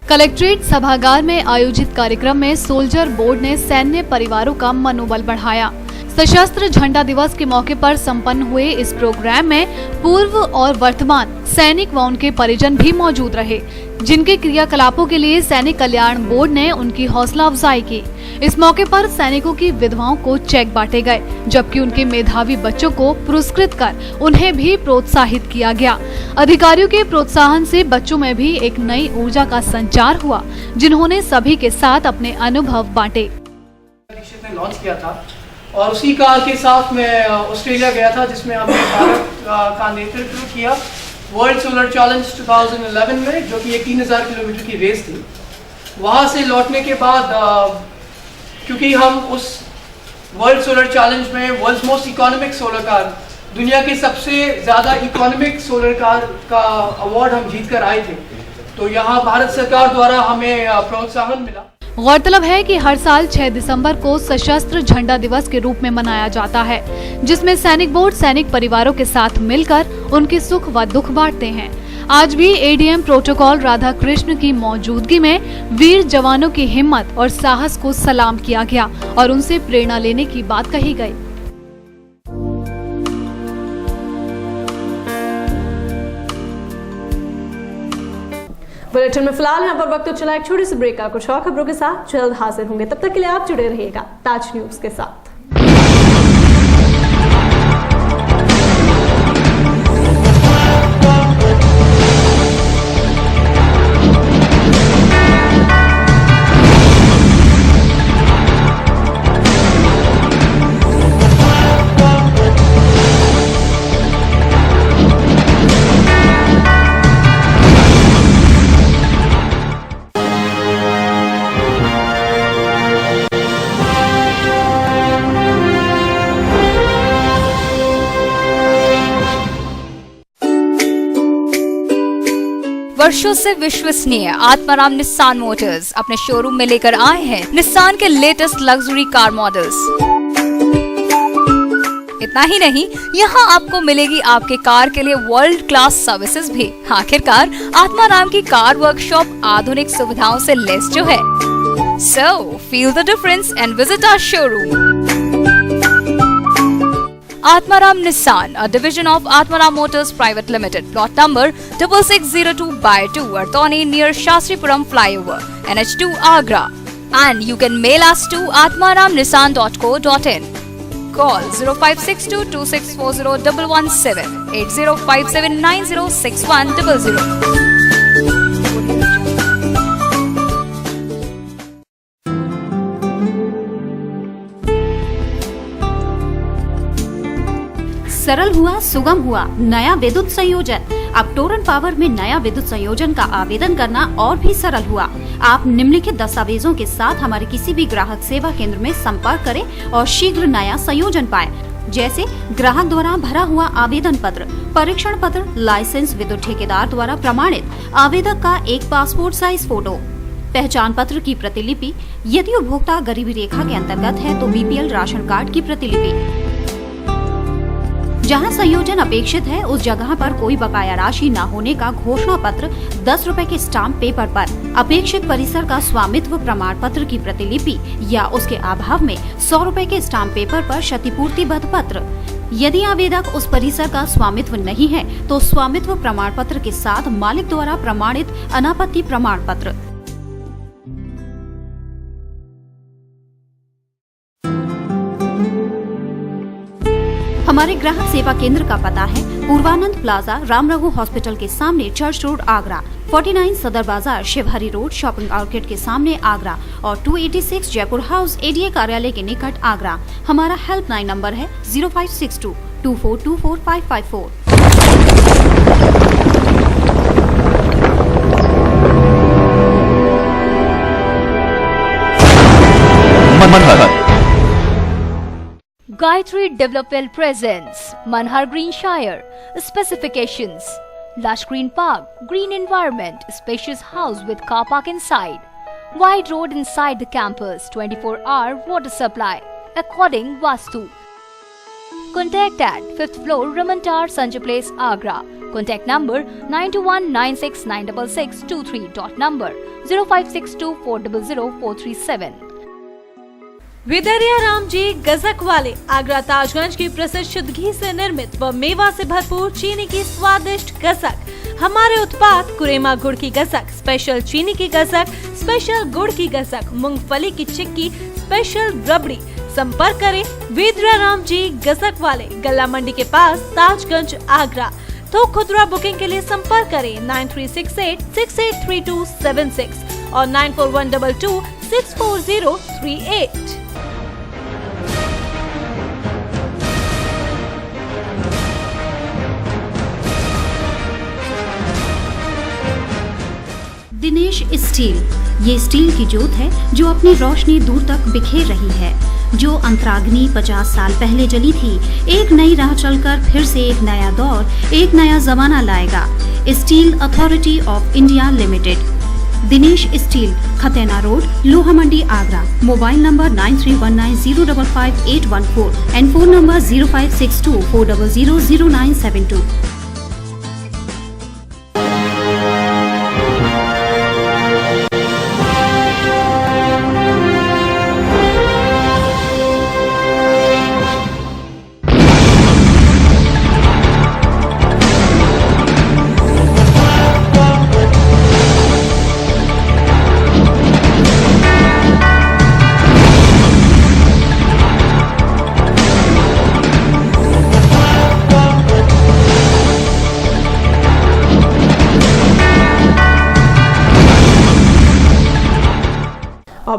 कलेक्ट्रेट सभागार में आयोजित कार्यक्रम में सोल्जर बोर्ड ने सैन्य परिवारों का मनोबल बढ़ाया। सशस्त्र झंडा दिवस के मौके पर संपन्न हुए इस प्रोग्राम में पूर्व और वर्तमान सैनिक व उनके परिजन भी मौजूद रहे, जिनके क्रियाकलापों के लिए सैनिक कल्याण बोर्ड ने उनकी हौसला अफजाई की। इस मौके पर सैनिकों की विधवाओं को चेक बांटे गए, जबकि उनके मेधावी बच्चों को पुरस्कृत कर उन्हें भी प्रोत्साहित किया गया। अधिकारियों के प्रोत्साहन से बच्चों में भी एक नई ऊर्जा का संचार हुआ, जिन्होंने सभी के साथ अपने अनुभव बांटे। लॉन्च किया था और उसी का के साथ मैं ऑस्ट्रेलिया गया था, जिसमें हमने भारत का नेतृत्व किया वर्ल्ड सोलर चैलेंज 2011 में, जो कि एक 3000 किलोमीटर की रेस थी। वहाँ से लौटने के बाद क्योंकि हम उस वर्ल्ड सोलर चैलेंज में world most economic solar car, दुनिया के सबसे ज़्यादा इकोनॉमिक सोलर कार का अवार्ड हम जीत कर आए थे, तो यहाँ भारत सरकार द्वारा हमें प्रोत्साहन मिला। गौरतलब है कि हर साल 6 दिसंबर को सशस्त्र झंडा दिवस के रूप में मनाया जाता है, जिसमें सैनिक बोर्ड सैनिक परिवारों के साथ मिलकर उनके सुख व दुख बांटते हैं। आज भी एडीएम प्रोटोकॉल राधा कृष्ण की मौजूदगी में वीर जवानों की हिम्मत और साहस को सलाम किया गया और उनसे प्रेरणा लेने की बात कही गई। बुलेटिन में फिलहाल यहाँ पर वक्त तो चला एक छोटी सी ब्रेक का। कुछ और खबरों के साथ जल्द हाजिर होंगे, तब तक के लिए आप जुड़े रहिएगा ताज न्यूज के साथ। वर्षों से विश्वसनीय आत्माराम निस्सान मोटर्स अपने शोरूम में लेकर आए हैं निस्सान के लेटेस्ट लग्जरी कार मॉडल्स। इतना ही नहीं, यहाँ आपको मिलेगी आपके कार के लिए वर्ल्ड क्लास सर्विसेज भी। आखिरकार आत्माराम की कार वर्कशॉप आधुनिक सुविधाओं से लैस जो है। So feel the difference and visit our showroom. Atmaram Nissan, a division of Atmaram Motors Private Limited, plot number 6602/2, Artoni near Shastripuram Flyover, NH2 Agra. And you can mail us to atmaramnissan.co.in. Call 0562264017, 8057906100. सरल हुआ, सुगम हुआ नया विद्युत संयोजन। अब Torrent power में नया विद्युत संयोजन का आवेदन करना और भी सरल हुआ। आप निम्नलिखित दस्तावेजों के साथ हमारे किसी भी ग्राहक सेवा केंद्र में संपर्क करें और शीघ्र नया संयोजन पाएं, जैसे ग्राहक द्वारा भरा हुआ आवेदन पत्र, परीक्षण पत्र, लाइसेंस, विद्युत ठेकेदार द्वारा प्रमाणित आवेदक का एक पासपोर्ट साइज फोटो, पहचान पत्र की प्रतिलिपि, यदि उपभोक्ता गरीबी रेखा के अंतर्गत है तो बीपीएल राशन कार्ड की प्रतिलिपि। जहां संयोजन अपेक्षित है उस जगह पर कोई बकाया राशि न होने का घोषणा पत्र 10 रुपए के स्टाम्प पेपर पर, अपेक्षित परिसर का स्वामित्व प्रमाण पत्र की प्रतिलिपि या उसके अभाव में 100 रुपए के स्टाम्प पेपर पर क्षतिपूर्तिबद्ध पत्र। यदि आवेदक उस परिसर का स्वामित्व नहीं है तो स्वामित्व प्रमाण पत्र के साथ मालिक द्वारा प्रमाणित अनापत्ति प्रमाण पत्र। हमारे ग्राहक सेवा केंद्र का पता है पूर्वानंद प्लाजा, राम रघु हॉस्पिटल के सामने, चर्च रोड, आगरा, 49 सदर बाजार, शिवहरी रोड, शॉपिंग आउटलेट के सामने, आगरा और 286 जयपुर हाउस, एडीए कार्यालय के निकट, आगरा। हमारा हेल्पलाइन नंबर है 056224245554। Gayatri Development presents Manhar Green Shire. Specifications: lush green park, green environment, spacious house with car park inside, wide road inside the campus, 24-hour water supply, according Vastu. Contact at 5th floor, Raman Tower, Sanjay Place, Agra. Contact number 9219696623. Dot number 0562400437. विदरिया Ram ji गजक वाले आगरा ताजगंज की प्रसिद्ध शुद्ध घी से निर्मित व मेवा से भरपूर चीनी की स्वादिष्ट गजक। हमारे उत्पाद कुरेमा गुड़ की गजक, स्पेशल चीनी की गजक, स्पेशल गुड़ की गजक, मूंगफली की चिक्की, स्पेशल रबड़ी। संपर्क करें विदरिया राम जी गजक वाले, गल्ला मंडी के पास, ताजगंज, आगरा। तो खुदरा बुकिंग के लिए संपर्क करें 9368683276 और 9412264038। दिनेश स्टील, ये स्टील की जोत है जो अपनी रोशनी दूर तक बिखेर रही है। जो अंतराग्नि 50 साल पहले जली थी, एक नई राह चलकर फिर से एक नया दौर, एक नया जमाना लाएगा। Steel authority of India limited, Dinesh steel, Khatena road, Loha Mandi, Agra. Mobile number 9319055814 and phone number 0562400972।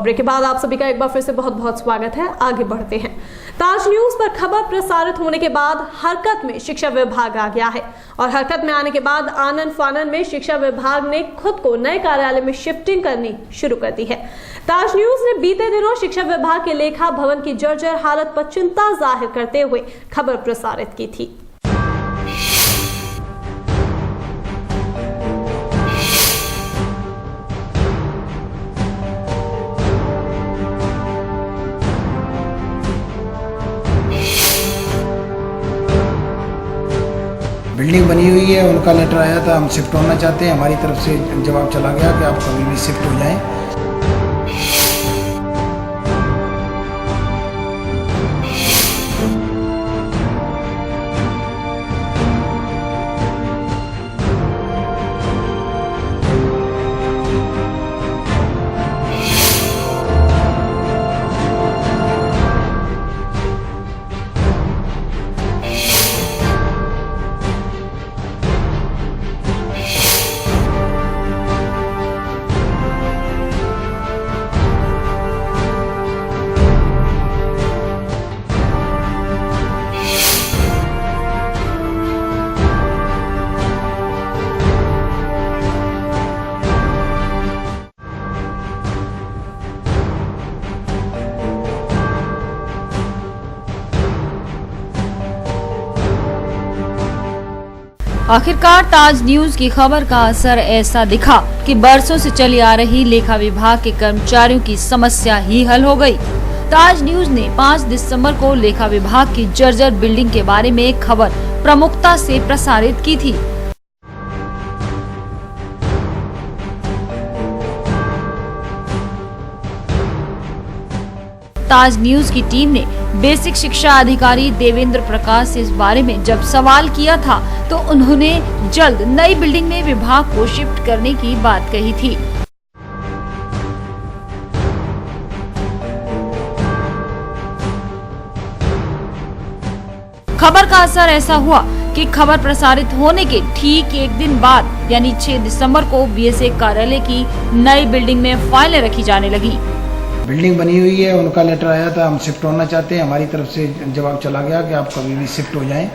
Break के बाद आप सभी का एक बार फिर से बहुत बहुत स्वागत है। आगे बढ़ते हैं। ताज न्यूज पर खबर प्रसारित होने के बाद हरकत में शिक्षा विभाग आ गया है और हरकत में आने के बाद आनन फानन में शिक्षा विभाग ने खुद को नए कार्यालय में शिफ्टिंग करनी शुरू कर दी है। ताज न्यूज ने बीते दिनों शिक्षा विभाग के लेखा भवन की जर्जर हालत पर चिंता जाहिर करते हुए खबर प्रसारित की थी। बिल्डिंग बनी हुई है, उनका लेटर आया था, हम शिफ्ट होना चाहते हैं। हमारी तरफ से जवाब चला गया कि आप कभी भी शिफ्ट हो जाएं। आखिरकार ताज न्यूज की खबर का असर ऐसा दिखा कि बरसों से चली आ रही लेखा विभाग के कर्मचारियों की समस्या ही हल हो गई। ताज न्यूज ने 5 दिसंबर को लेखा विभाग की जर्जर बिल्डिंग के बारे में एक खबर प्रमुखता से प्रसारित की थी। ताज न्यूज की टीम ने बेसिक शिक्षा अधिकारी देवेंद्र प्रकाश से इस बारे में जब सवाल किया था तो उन्होंने जल्द नई बिल्डिंग में विभाग को शिफ्ट करने की बात कही थी। खबर का असर ऐसा हुआ कि खबर प्रसारित होने के ठीक एक दिन बाद यानी 6 दिसंबर को बीएसए कार्यालय की नई बिल्डिंग में फाइलें रखी जाने लगी। बिल्डिंग बनी हुई है, उनका लेटर आया था, हम शिफ्ट होना चाहते हैं। हमारी तरफ से जवाब चला गया कि आप कभी भी शिफ्ट हो जाएं।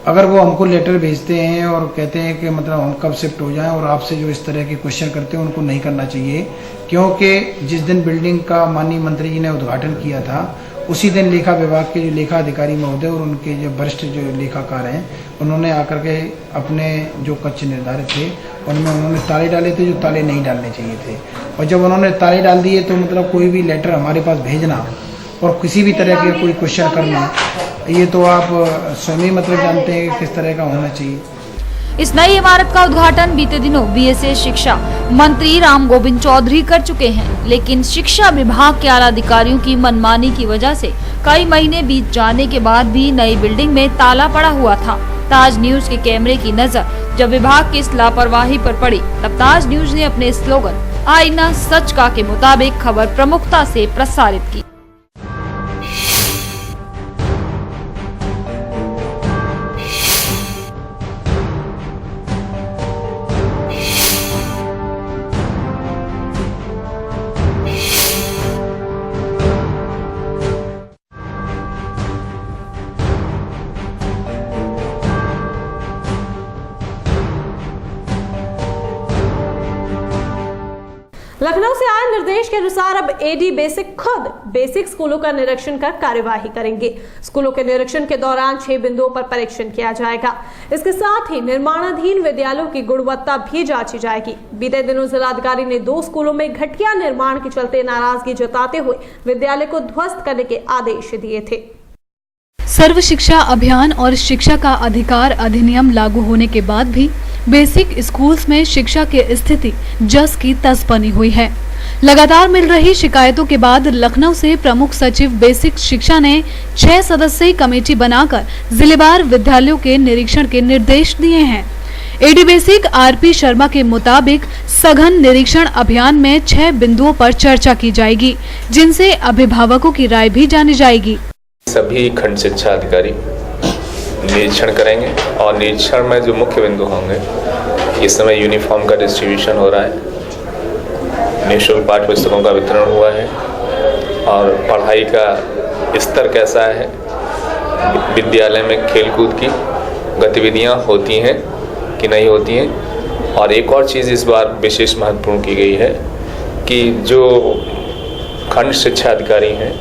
अगर वो हमको लेटर भेजते हैं और कहते हैं कि मतलब हम कब शिफ्ट हो जाएं और आपसे जो इस तरह के क्वेश्चन करते हैं उनको नहीं करना चाहिए, क्योंकि जिस दिन बिल्डिंग का माननीय मंत्री जी ने उद्घाटन किया था उसी दिन लेखा विभाग के जो लेखा अधिकारी महोदय और उनके जो वरिष्ठ जो लेखाकार हैं उन्होंने आकर के अपने जो कक्ष निर्धारित थे उनमें उन्होंने ताले डाले थे जो ताले नहीं डालने चाहिए थे। और जब उन्होंने ताले डाल दिए तो मतलब कोई भी लेटर हमारे पास भेजना और किसी भी तरह के कोई क्वेश्चन करना, ये तो आप स्वयं ही मतलब जानते हैं कि किस तरह का होना चाहिए। इस नई इमारत का उद्घाटन बीते दिनों बीएसए शिक्षा मंत्री राम गोविंद चौधरी कर चुके हैं, लेकिन शिक्षा विभाग के आला अधिकारियों की मनमानी की वजह से कई महीने बीत जाने के बाद भी नई बिल्डिंग में ताला पड़ा हुआ था। ताज न्यूज के कैमरे की नजर जब विभाग की इस लापरवाही पर पड़ी तब ताज न्यूज ने अपने स्लोगन आईना सच का के मुताबिक खबर प्रमुखता से प्रसारित की। लखनऊ से आए निर्देश के अनुसार अब एडी बेसिक खुद बेसिक स्कूलों का निरीक्षण कर कार्यवाही करेंगे। स्कूलों के निरीक्षण के दौरान 6 बिंदुओं पर परीक्षण किया जाएगा। इसके साथ ही निर्माणाधीन विद्यालयों की गुणवत्ता भी जांची जाएगी। बीते दिनों जिलाधिकारी ने 2 स्कूलों में घटिया निर्माण के चलते नाराजगी जताते हुए विद्यालय को ध्वस्त करने के आदेश दिए थे। सर्व शिक्षा अभियान और शिक्षा का अधिकार अधिनियम लागू होने के बाद भी बेसिक स्कूल्स में शिक्षा की स्थिति जस की तस बनी हुई है। लगातार मिल रही शिकायतों के बाद लखनऊ से प्रमुख सचिव बेसिक शिक्षा ने 6 सदस्यीय कमेटी बनाकर जिलेवार विद्यालयों के निरीक्षण के निर्देश दिए हैं। एडी बेसिक आरपी शर्मा के मुताबिक सघन निरीक्षण अभियान में 6 बिंदुओं पर चर्चा की जाएगी, जिनसे अभिभावकों की राय भी जानी जाएगी। सभी खंड शिक्षा अधिकारी निरीक्षण करेंगे और निरीक्षण में जो मुख्य बिंदु होंगे, इस समय यूनिफॉर्म का डिस्ट्रीब्यूशन हो रहा है, निःशुल्क पाठ्य पुस्तकों का वितरण हुआ है और पढ़ाई का स्तर कैसा है, विद्यालय में खेलकूद की गतिविधियां होती हैं कि नहीं होती हैं। और एक और चीज़ इस बार विशेष महत्वपूर्ण की गई है कि जो खंड शिक्षा अधिकारी हैं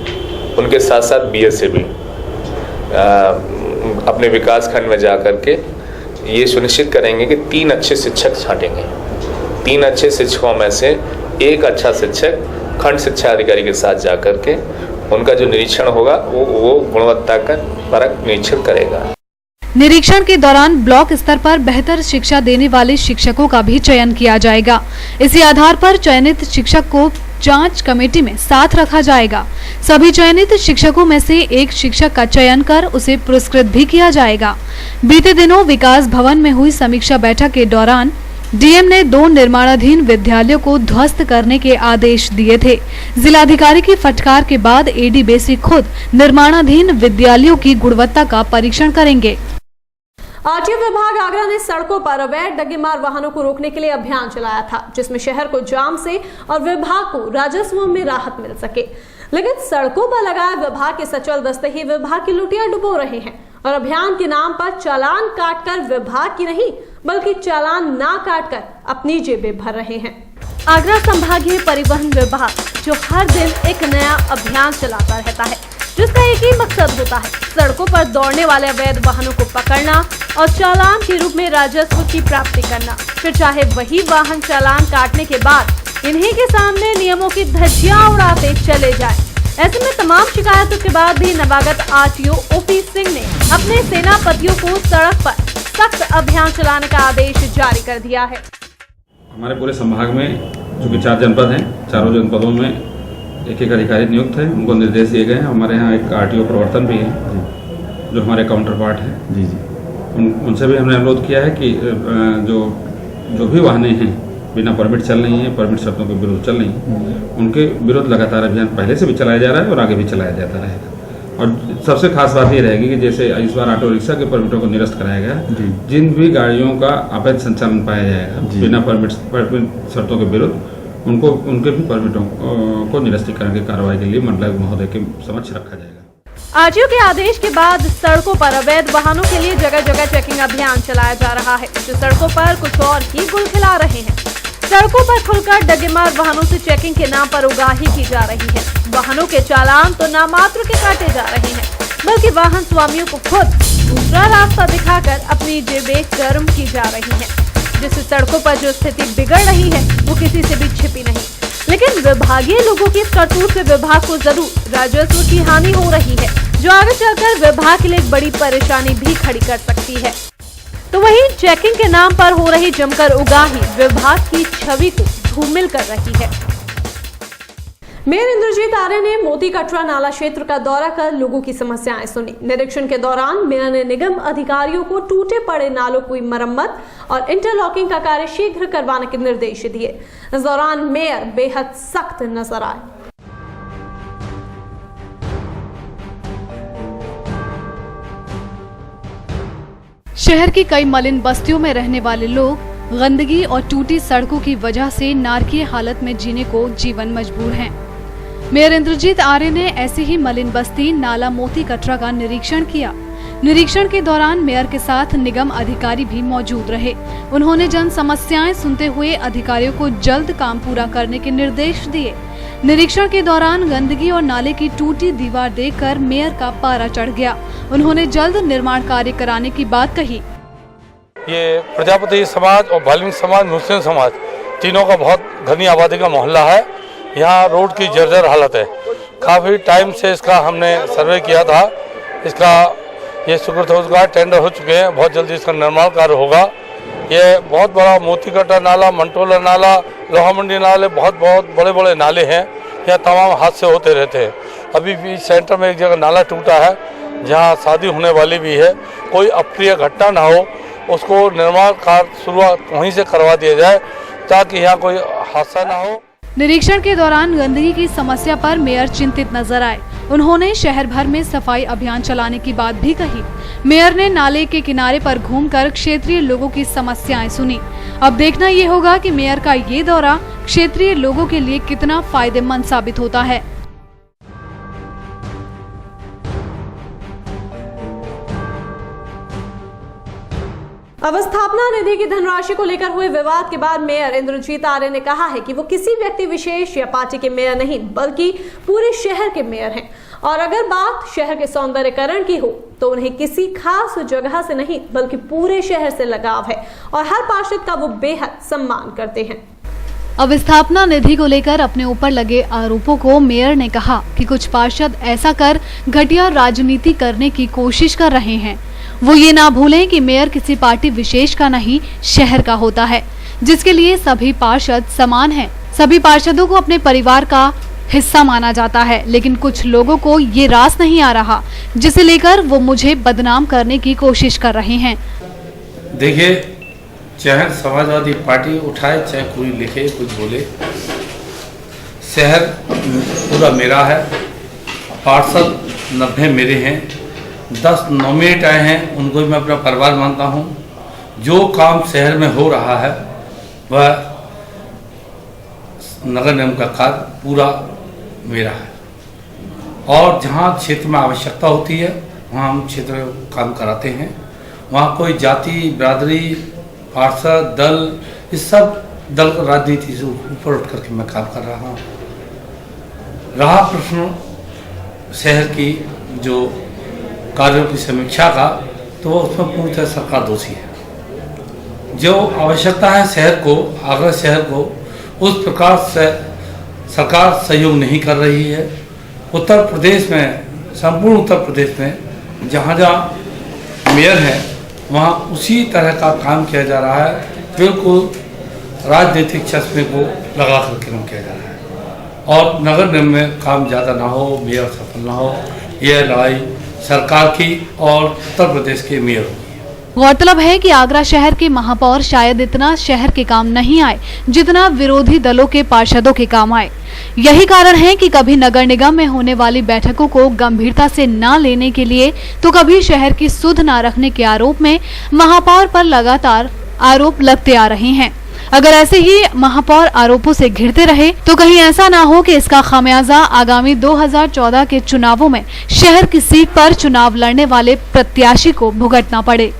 उनके साथ साथ BSA भी अपने विकास खंड में जा कर के ये सुनिश्चित करेंगे कि 3 अच्छे शिक्षक छांटेंगे। 3 अच्छे शिक्षकों में से एक अच्छा शिक्षक खंड शिक्षा अधिकारी के साथ जा कर के उनका जो निरीक्षण होगा वो गुणवत्ता का परख निरीक्षण करेगा। निरीक्षण के दौरान ब्लॉक स्तर पर बेहतर शिक्षा देने वाले शिक्षकों का भी चयन किया जाएगा। इसी आधार पर चयनित शिक्षक को जांच कमेटी में साथ रखा जाएगा। सभी चयनित शिक्षकों में से एक शिक्षक का चयन कर उसे पुरस्कृत भी किया जाएगा। बीते दिनों विकास भवन में हुई समीक्षा बैठक के दौरान डीएम ने 2 निर्माणाधीन विद्यालयों को ध्वस्त करने के आदेश दिए थे। जिलाधिकारी की फटकार के बाद एडीबीसी खुद निर्माणाधीन विद्यालयों की गुणवत्ता का परीक्षण करेंगे। आरटीओ विभाग आगरा ने सड़कों पर अवैध डग्गेमार वाहनों को रोकने के लिए अभियान चलाया था, जिसमें शहर को जाम से और विभाग को राजस्व में राहत मिल सके। लेकिन सड़कों पर लगाए विभाग के सचल दस्ते ही विभाग की लुटिया डुबो रहे हैं और अभियान के नाम पर चालान काटकर विभाग की नहीं बल्कि चालान ना काटकर अपनी जेबें भर रहे हैं। आगरा संभागीय परिवहन विभाग जो हर दिन एक नया अभियान चलाता रहता है, जिसका एक ही मकसद होता है सड़कों पर दौड़ने वाले अवैध वाहनों को पकड़ना और चालान के रूप में राजस्व की प्राप्ति करना। फिर चाहे वही वाहन चालान काटने के बाद इन्हीं के सामने नियमों की धज्जियां उड़ाते चले जाए। ऐसे में तमाम शिकायतों के बाद भी नवागत आरटीओ ओपी सिंह ने अपने सेनापतियों को सड़क पर सख्त अभियान चलाने का आदेश जारी कर दिया है। हमारे पूरे संभाग में जो कि 4 जनपद हैं, चारों जनपदों में एक अधिकारी नियुक्त है, उनको निर्देश दिए गए हैं। हमारे यहाँ एक आरटीओ प्रवर्तन भी है जो हमारे काउंटर पार्ट है। उनसे भी हमने अनुरोध किया है कि जो भी वाहनें हैं बिना परमिट चल रही हैं, परमिट शर्तों के विरुद्ध चल रही हैं, उनके विरुद्ध लगातार अभियान पहले से भी चलाया जा रहा है और आगे भी चलाया जाता रहेगा। और सबसे खास बात ये रहेगी कि जैसे इस बार ऑटो रिक्शा के परमिटों को निरस्त कराया गया, जिन भी गाड़ियों का अवैध संचालन पाया जाएगा बिना परमिट शर्तों के विरुद्ध, उनके भी परमिटों को निरस्तीकरण की कार्रवाई के लिए मंडलायुक्त महोदय के समक्ष रखा जाएगा। आरटीओ के आदेश के बाद सड़कों पर अवैध वाहनों के लिए जगह जगह चेकिंग अभियान चलाया जा रहा है, जो सड़कों पर कुछ और ही गुल खिला रहे हैं। सड़कों पर खुलकर डग्गेमार वाहनों से चेकिंग के नाम पर उगाही की जा रही है। वाहनों के चालान तो नामात्र के काटे जा रहे हैं, बल्कि वाहन स्वामियों को खुद दूसरा रास्ता दिखाकर अपनी जेबें गर्म की जा रही हैं, जिससे सड़कों पर जो स्थिति बिगड़ रही है वो किसी से भी छिपी नहीं। लेकिन विभागीय लोगों की करतूत से विभाग को जरूर राजस्व की हानि हो रही है, जो आगे चलकर विभाग के लिए एक बड़ी परेशानी भी खड़ी कर सकती है। तो वहीं चेकिंग के नाम पर हो रही जमकर उगाही विभाग की छवि को धूमिल कर रही है। मेयर इंद्रजीत आर्य ने मोती कटरा नाला क्षेत्र का दौरा कर लोगों की समस्याएं सुनी। निरीक्षण के दौरान मेयर ने निगम अधिकारियों को टूटे पड़े नालों की मरम्मत और इंटरलॉकिंग का कार्य शीघ्र करवाने के निर्देश दिए। इस दौरान मेयर बेहद सख्त नजर आए। शहर की कई मलिन बस्तियों में रहने वाले लोग गंदगी और टूटी सड़कों की वजह से नारकीय हालत में जीने को जीवन मजबूर हैं। मेयर इंद्रजीत आर्य ने ऐसी ही मलिन बस्ती नाला मोती कटरा का निरीक्षण किया। निरीक्षण के दौरान मेयर के साथ निगम अधिकारी भी मौजूद रहे। उन्होंने जन समस्याएं सुनते हुए अधिकारियों को जल्द काम पूरा करने के निर्देश दिए। निरीक्षण के दौरान गंदगी और नाले की टूटी दीवार देखकर मेयर का पारा चढ़ गया। उन्होंने जल्द निर्माण कार्य कराने की बात कही। ये प्रजापति समाज और बाल्मीकि समाज, मुस्लिम समाज तीनों का बहुत घनी आबादी का मोहल्ला है। यहाँ रोड की जर्जर हालत है। काफ़ी टाइम से इसका हमने सर्वे किया था। इसका ये शुक्रगुजार टेंडर हो चुके हैं, बहुत जल्दी इसका निर्माण कार्य होगा। ये बहुत बड़ा मोती कटरा नाला, मंटोला नाला, लोहा मंडी नाले, बहुत बड़े बड़े नाले हैं। यहाँ तमाम हादसे होते रहते हैं। अभी भी सेंटर में एक जगह नाला टूटा है जहाँ शादी होने वाली भी है। कोई अप्रिय घटना ना हो, उसको निर्माण कार्य शुरुआत वहीं से करवा दिया जाए ताकि यहाँ कोई हादसा ना हो। निरीक्षण के दौरान गंदगी की समस्या पर मेयर चिंतित नजर आए। उन्होंने शहर भर में सफाई अभियान चलाने की बात भी कही। मेयर ने नाले के किनारे पर घूमकर क्षेत्रीय लोगों की समस्याएं सुनी। अब देखना ये होगा कि मेयर का ये दौरा क्षेत्रीय लोगों के लिए कितना फायदेमंद साबित होता है। अवस्थापना निधि की धनराशि को लेकर हुए विवाद के बाद मेयर इंद्रजीत आर्य ने कहा है कि वो किसी व्यक्ति विशेष या पार्टी के मेयर नहीं बल्कि पूरे शहर के मेयर हैं और अगर बात शहर के सौंदर्यीकरण की हो तो उन्हें किसी खास जगह से नहीं बल्कि पूरे शहर से लगाव है और हर पार्षद का वो बेहद सम्मान करते हैं। अवस्थापना निधि को लेकर अपने ऊपर लगे आरोपों को मेयर ने कहा कि कुछ पार्षद ऐसा कर घटिया राजनीति करने की कोशिश कर रहे हैं। वो ये ना भूलें कि मेयर किसी पार्टी विशेष का नहीं शहर का होता है, जिसके लिए सभी पार्षद समान हैं। सभी पार्षदों को अपने परिवार का हिस्सा माना जाता है, लेकिन कुछ लोगों को ये रास नहीं आ रहा, जिसे लेकर वो मुझे बदनाम करने की कोशिश कर रहे हैं। देखिए, चाहे समाजवादी पार्टी उठाए चाहे कोई लिखे कुछ बोले, शहर पूरा मेरा है। पार्षद 90 मेरे हैं, 10 नॉमिनेट आए हैं, उनको मैं अपना परिवार मानता हूं। जो काम शहर में हो रहा है वह नगर निगम का कार्य पूरा मेरा है और जहां क्षेत्र में आवश्यकता होती है वहां हम क्षेत्र में काम कराते हैं। वहां कोई जाति बिरादरी पार्षद दल इस सब दल राजनीति से ऊपर उठ करके मैं काम कर रहा हूँ। रहा प्रश्न शहर की जो कार्यों की समीक्षा का, तो वो उसमें पूर्णतः सरकार दोषी है। जो आवश्यकता है शहर को, आगरा शहर को, उस प्रकार से सरकार सहयोग नहीं कर रही है। उत्तर प्रदेश में, संपूर्ण उत्तर प्रदेश में जहाँ जहाँ मेयर है वहाँ उसी तरह का काम किया जा रहा है। बिल्कुल राजनीतिक चश्मे को लगा करके काम किया जा रहा है और नगर निगम में काम ज़्यादा ना हो, मेयर सफल ना हो, यह लड़ाई सरकार की और उत्तर प्रदेश के मेयर होगी। गौरतलब है कि आगरा शहर के महापौर शायद इतना शहर के काम नहीं आए जितना विरोधी दलों के पार्षदों के काम आए। यही कारण है कि कभी नगर निगम में होने वाली बैठकों को गंभीरता से न लेने के लिए तो कभी शहर की सुध न रखने के आरोप में महापौर पर लगातार आरोप लगते आ रहे हैं। अगर ऐसे ही महापौर आरोपों से घिरते रहे तो कहीं ऐसा ना हो कि इसका खामियाजा आगामी 2014 के चुनावों में शहर की सीट पर चुनाव लड़ने वाले प्रत्याशी को भुगतना पड़े।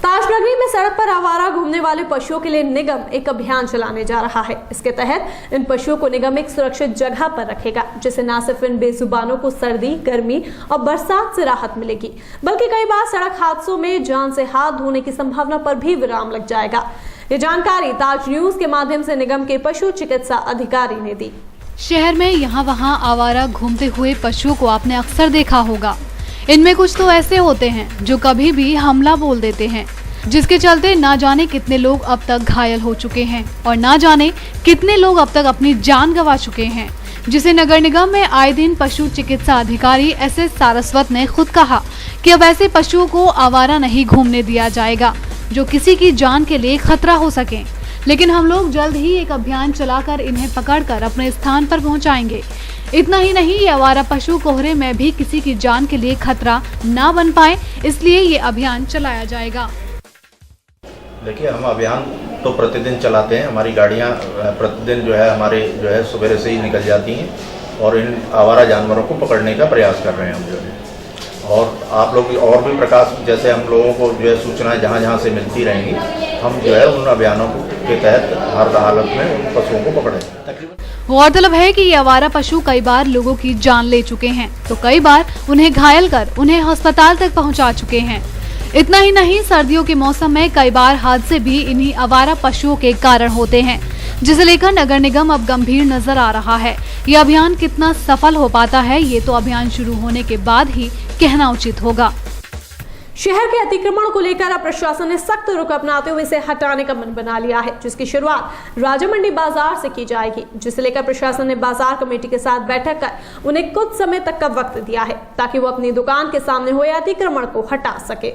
ताजनगरी में सड़क पर आवारा घूमने वाले पशुओं के लिए निगम एक अभियान चलाने जा रहा है। इसके तहत इन पशुओं को निगम एक सुरक्षित जगह पर रखेगा, जिससे न सिर्फ इन बेजुबानों को सर्दी, गर्मी और बरसात से राहत मिलेगी, बल्कि कई बार सड़क हादसों में जान से हाथ धोने की संभावना पर भी विराम लग जाएगा। ये जानकारी ताज न्यूज के माध्यम से निगम के पशु चिकित्सा अधिकारी ने दी। शहर में यहाँ वहाँ आवारा घूमते हुए पशुओं को आपने अक्सर देखा होगा। इनमें कुछ तो ऐसे होते हैं जो कभी भी हमला बोल देते हैं, जिसके चलते ना जाने कितने लोग अब तक घायल हो चुके हैं और ना जाने कितने लोग अब तक अपनी जान गंवा चुके हैं, जिसे नगर निगम में आए दिन पशु चिकित्सा अधिकारी SS सारस्वत ने खुद कहा कि अब ऐसे पशुओं को आवारा नहीं घूमने दिया जाएगा जो किसी की जान के लिए खतरा हो सके। लेकिन हम लोग जल्द ही एक अभियान चलाकर इन्हें पकड़कर अपने स्थान पर पहुंचाएंगे। इतना ही नहीं, ये आवारा पशु कोहरे में भी किसी की जान के लिए खतरा ना बन पाए, इसलिए ये अभियान चलाया जाएगा। देखिए, हम अभियान तो प्रतिदिन चलाते हैं। हमारी गाड़ियां प्रतिदिन जो है हमारे जो है सवेरे से ही निकल जाती हैं और इन आवारा जानवरों को पकड़ने का प्रयास कर रहे हैं हम जो है। और आप लोग और भी प्रकाश जैसे हम लोगों को जो है सूचनाएं जहां जहां से मिलती रहेंगी, हम जो है उन अभियानों के तहत हर हालत में उन पशुओं को पकड़ें। गौरतलब है कि ये आवारा पशु कई बार लोगों की जान ले चुके हैं, तो कई बार उन्हें घायल कर उन्हें अस्पताल तक पहुंचा चुके हैं। इतना ही नहीं, सर्दियों के मौसम में कई बार हादसे भी इन्हीं आवारा पशुओं के कारण होते हैं, जिसे लेकर नगर निगम अब गंभीर नजर आ रहा है। ये अभियान कितना सफल हो पाता है, ये तो अभियान शुरू होने के बाद ही कहना उचित होगा। शहर के अतिक्रमण को लेकर अब प्रशासन ने सख्त रुख अपनाते हुए इसे हटाने का मन बना लिया है, जिसकी शुरुआत राजा मंडी बाजार से की जाएगी, जिसे लेकर प्रशासन ने बाजार कमेटी के साथ बैठक कर उन्हें कुछ समय तक का वक्त दिया है ताकि वो अपनी दुकान के सामने हुए अतिक्रमण को हटा सके।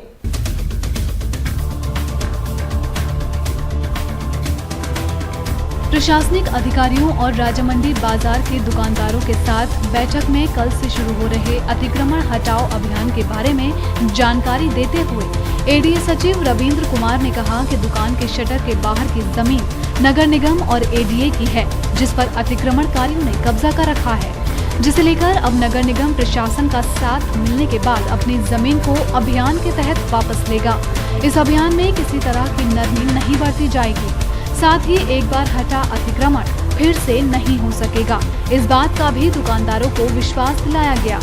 प्रशासनिक अधिकारियों और राजामंडी बाजार के दुकानदारों के साथ बैठक में कल से शुरू हो रहे अतिक्रमण हटाओ अभियान के बारे में जानकारी देते हुए एडीए सचिव रविंद्र कुमार ने कहा कि दुकान के शटर के बाहर की जमीन नगर निगम और एडीए की है, जिस पर अतिक्रमणकारियों ने कब्जा कर रखा है, जिसे लेकर अब नगर निगम प्रशासन का साथ मिलने के बाद अपनी जमीन को अभियान के तहत वापस लेगा। इस अभियान में किसी तरह की नरमी नहीं बरती जाएगी। साथ ही एक बार हटा अतिक्रमण फिर से नहीं हो सकेगा, इस बात का भी दुकानदारों को विश्वास दिलाया गया।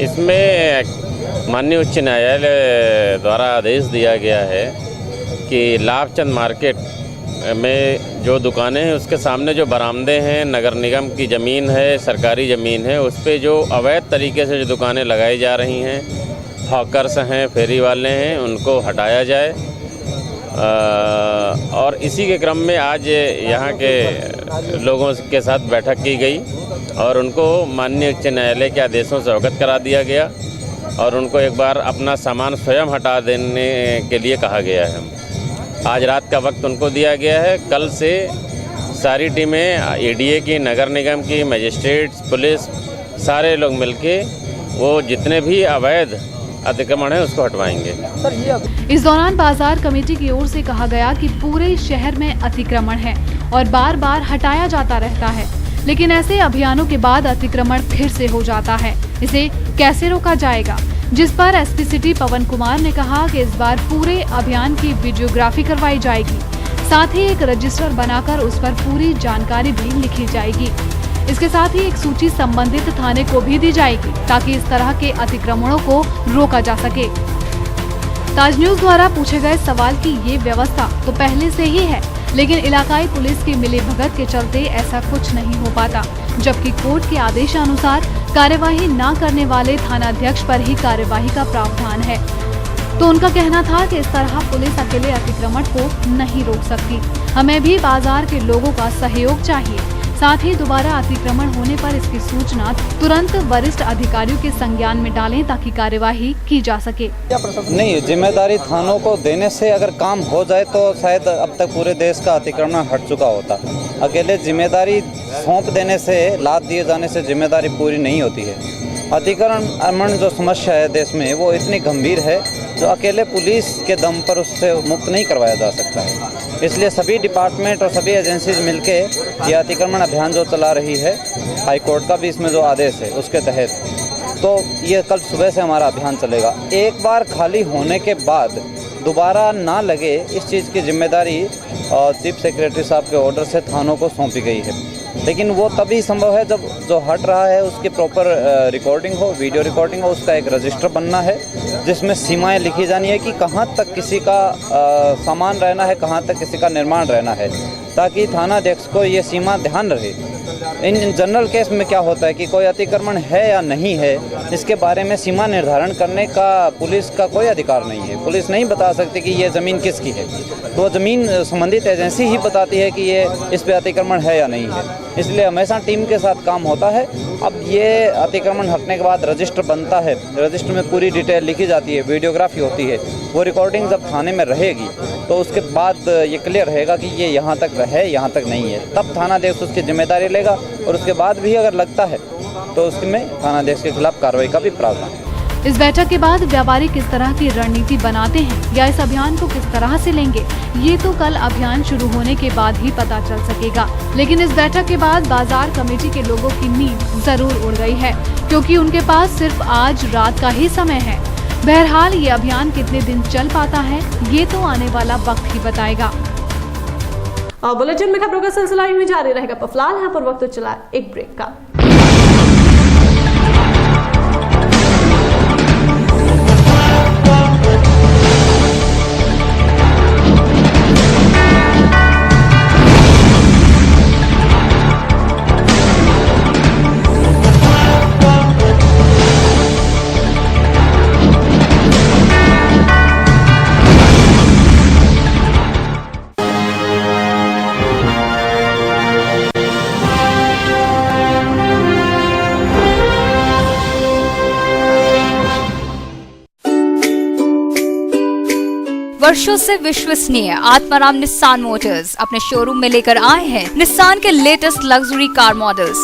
इसमें माननीय उच्च न्यायालय द्वारा आदेश दिया गया है कि लाभचंद मार्केट में जो दुकानें हैं उसके सामने जो बरामदे हैं, नगर निगम की ज़मीन है, सरकारी ज़मीन है, उस पे जो अवैध तरीके से जो दुकानें लगाई जा रही हैं, हॉकर्स हैं, फेरी वाले हैं, उनको हटाया जाए। और इसी के क्रम में आज यहाँ के लोगों के साथ बैठक की गई और उनको माननीय उच्च न्यायालय के आदेशों से अवगत करा दिया गया और उनको एक बार अपना सामान स्वयं हटा देने के लिए कहा गया है। आज रात का वक्त उनको दिया गया है। कल से सारी टीमें एडीए की, नगर निगम की, मजिस्ट्रेट्स, पुलिस, सारे लोग मिलके वो जितने भी अवैध अतिक्रमण है उसको हटवाएंगे। इस दौरान बाजार कमेटी की ओर से कहा गया कि पूरे शहर में अतिक्रमण है और बार बार हटाया जाता रहता है, लेकिन ऐसे अभियानों के बाद अतिक्रमण फिर से हो जाता है। इसे कैसे रोका जाएगा? जिस पर एसपी सिटी पवन कुमार ने कहा कि इस बार पूरे अभियान की वीडियोग्राफी करवाई जाएगी, साथ ही एक रजिस्टर बनाकर उस पर पूरी जानकारी भी लिखी जाएगी। इसके साथ ही एक सूची संबंधित थाने को भी दी जाएगी ताकि इस तरह के अतिक्रमणों को रोका जा सके। ताज न्यूज द्वारा पूछे गए सवाल की ये व्यवस्था तो पहले से ही है, लेकिन इलाकाई पुलिस की मिलीभगत के चलते ऐसा कुछ नहीं हो पाता, जबकि कोर्ट के आदेशानुसार कार्यवाही न करने वाले थानाध्यक्ष पर ही कार्यवाही का प्रावधान है। तो उनका कहना था कि इस तरह पुलिस अकेले अतिक्रमण को नहीं रोक सकती, हमें भी बाजार के लोगों का सहयोग चाहिए। साथ ही दोबारा अतिक्रमण होने पर इसकी सूचना तुरंत वरिष्ठ अधिकारियों के संज्ञान में डालें ताकि कार्यवाही की जा सके। नहीं, जिम्मेदारी थानों को देने से अगर काम हो जाए तो शायद अब तक पूरे देश का अतिक्रमण हट चुका होता। अकेले जिम्मेदारी सौंप देने से, लाद दिए जाने से जिम्मेदारी पूरी नहीं होती है। अतिक्रमण जो समस्या है देश में वो इतनी गंभीर है जो अकेले पुलिस के दम पर उससे मुक्त नहीं करवाया जा सकता है। इसलिए सभी डिपार्टमेंट और सभी एजेंसीज मिलके ये अतिक्रमण अभियान जो चला रही है, हाई कोर्ट का भी इसमें जो आदेश है उसके तहत, तो ये कल सुबह से हमारा अभियान चलेगा। एक बार खाली होने के बाद दोबारा ना लगे, इस चीज़ की जिम्मेदारी चीफ सेक्रेटरी साहब के ऑर्डर से थानों को सौंपी गई है, लेकिन वो तभी संभव है जब जो हट रहा है उसकी प्रॉपर रिकॉर्डिंग हो, वीडियो रिकॉर्डिंग हो, उसका एक रजिस्टर बनना है जिसमें सीमाएं लिखी जानी है कि कहाँ तक किसी का सामान रहना है, कहाँ तक किसी का निर्माण रहना है, ताकि थानाध्यक्ष को ये सीमा ध्यान रहे। इन जनरल केस में क्या होता है कि कोई अतिक्रमण है या नहीं है, इसके बारे में सीमा निर्धारण करने का पुलिस का कोई अधिकार नहीं है। पुलिस नहीं बता सकती कि ये ज़मीन किसकी है, तो ज़मीन संबंधित एजेंसी ही बताती है कि ये इस पे अतिक्रमण है या नहीं है। इसलिए हमेशा टीम के साथ काम होता है। अब ये अतिक्रमण हटने के बाद रजिस्टर बनता है, रजिस्टर में पूरी डिटेल लिखी जाती है, वीडियोग्राफी होती है, वो रिकॉर्डिंग जब थाने में रहेगी तो उसके बाद ये क्लियर रहेगा कि ये यहाँ तक है, यहाँ तक नहीं है, तब थानाध्यक्ष उसकी जिम्मेदारी लेगा और उसके बाद भी अगर लगता है तो उसमें थानाध्यक्ष के खिलाफ कार्रवाई का भी प्रावधान है। इस बैठक के बाद व्यापारी किस तरह की रणनीति बनाते हैं या इस अभियान को किस तरह से लेंगे, ये तो कल अभियान शुरू होने के बाद ही पता चल सकेगा। लेकिन इस बैठक के बाद बाजार कमेटी के लोगों की नींद जरूर उड़ गई है, क्योंकि उनके पास सिर्फ आज रात का ही समय है। बहरहाल ये अभियान कितने दिन चल पाता है ये तो आने वाला वक्त ही बताएगा। और बुलेटिन में खबरों का सिलसिला यूं ही जारी रहेगा, पर फिलहाल यहाँ पर वक्त चला एक ब्रेक का। वर्षों से विश्वसनीय आत्माराम निस्सान मोटर्स अपने शोरूम में लेकर आए हैं निस्सान के लेटेस्ट लग्जरी कार मॉडल्स।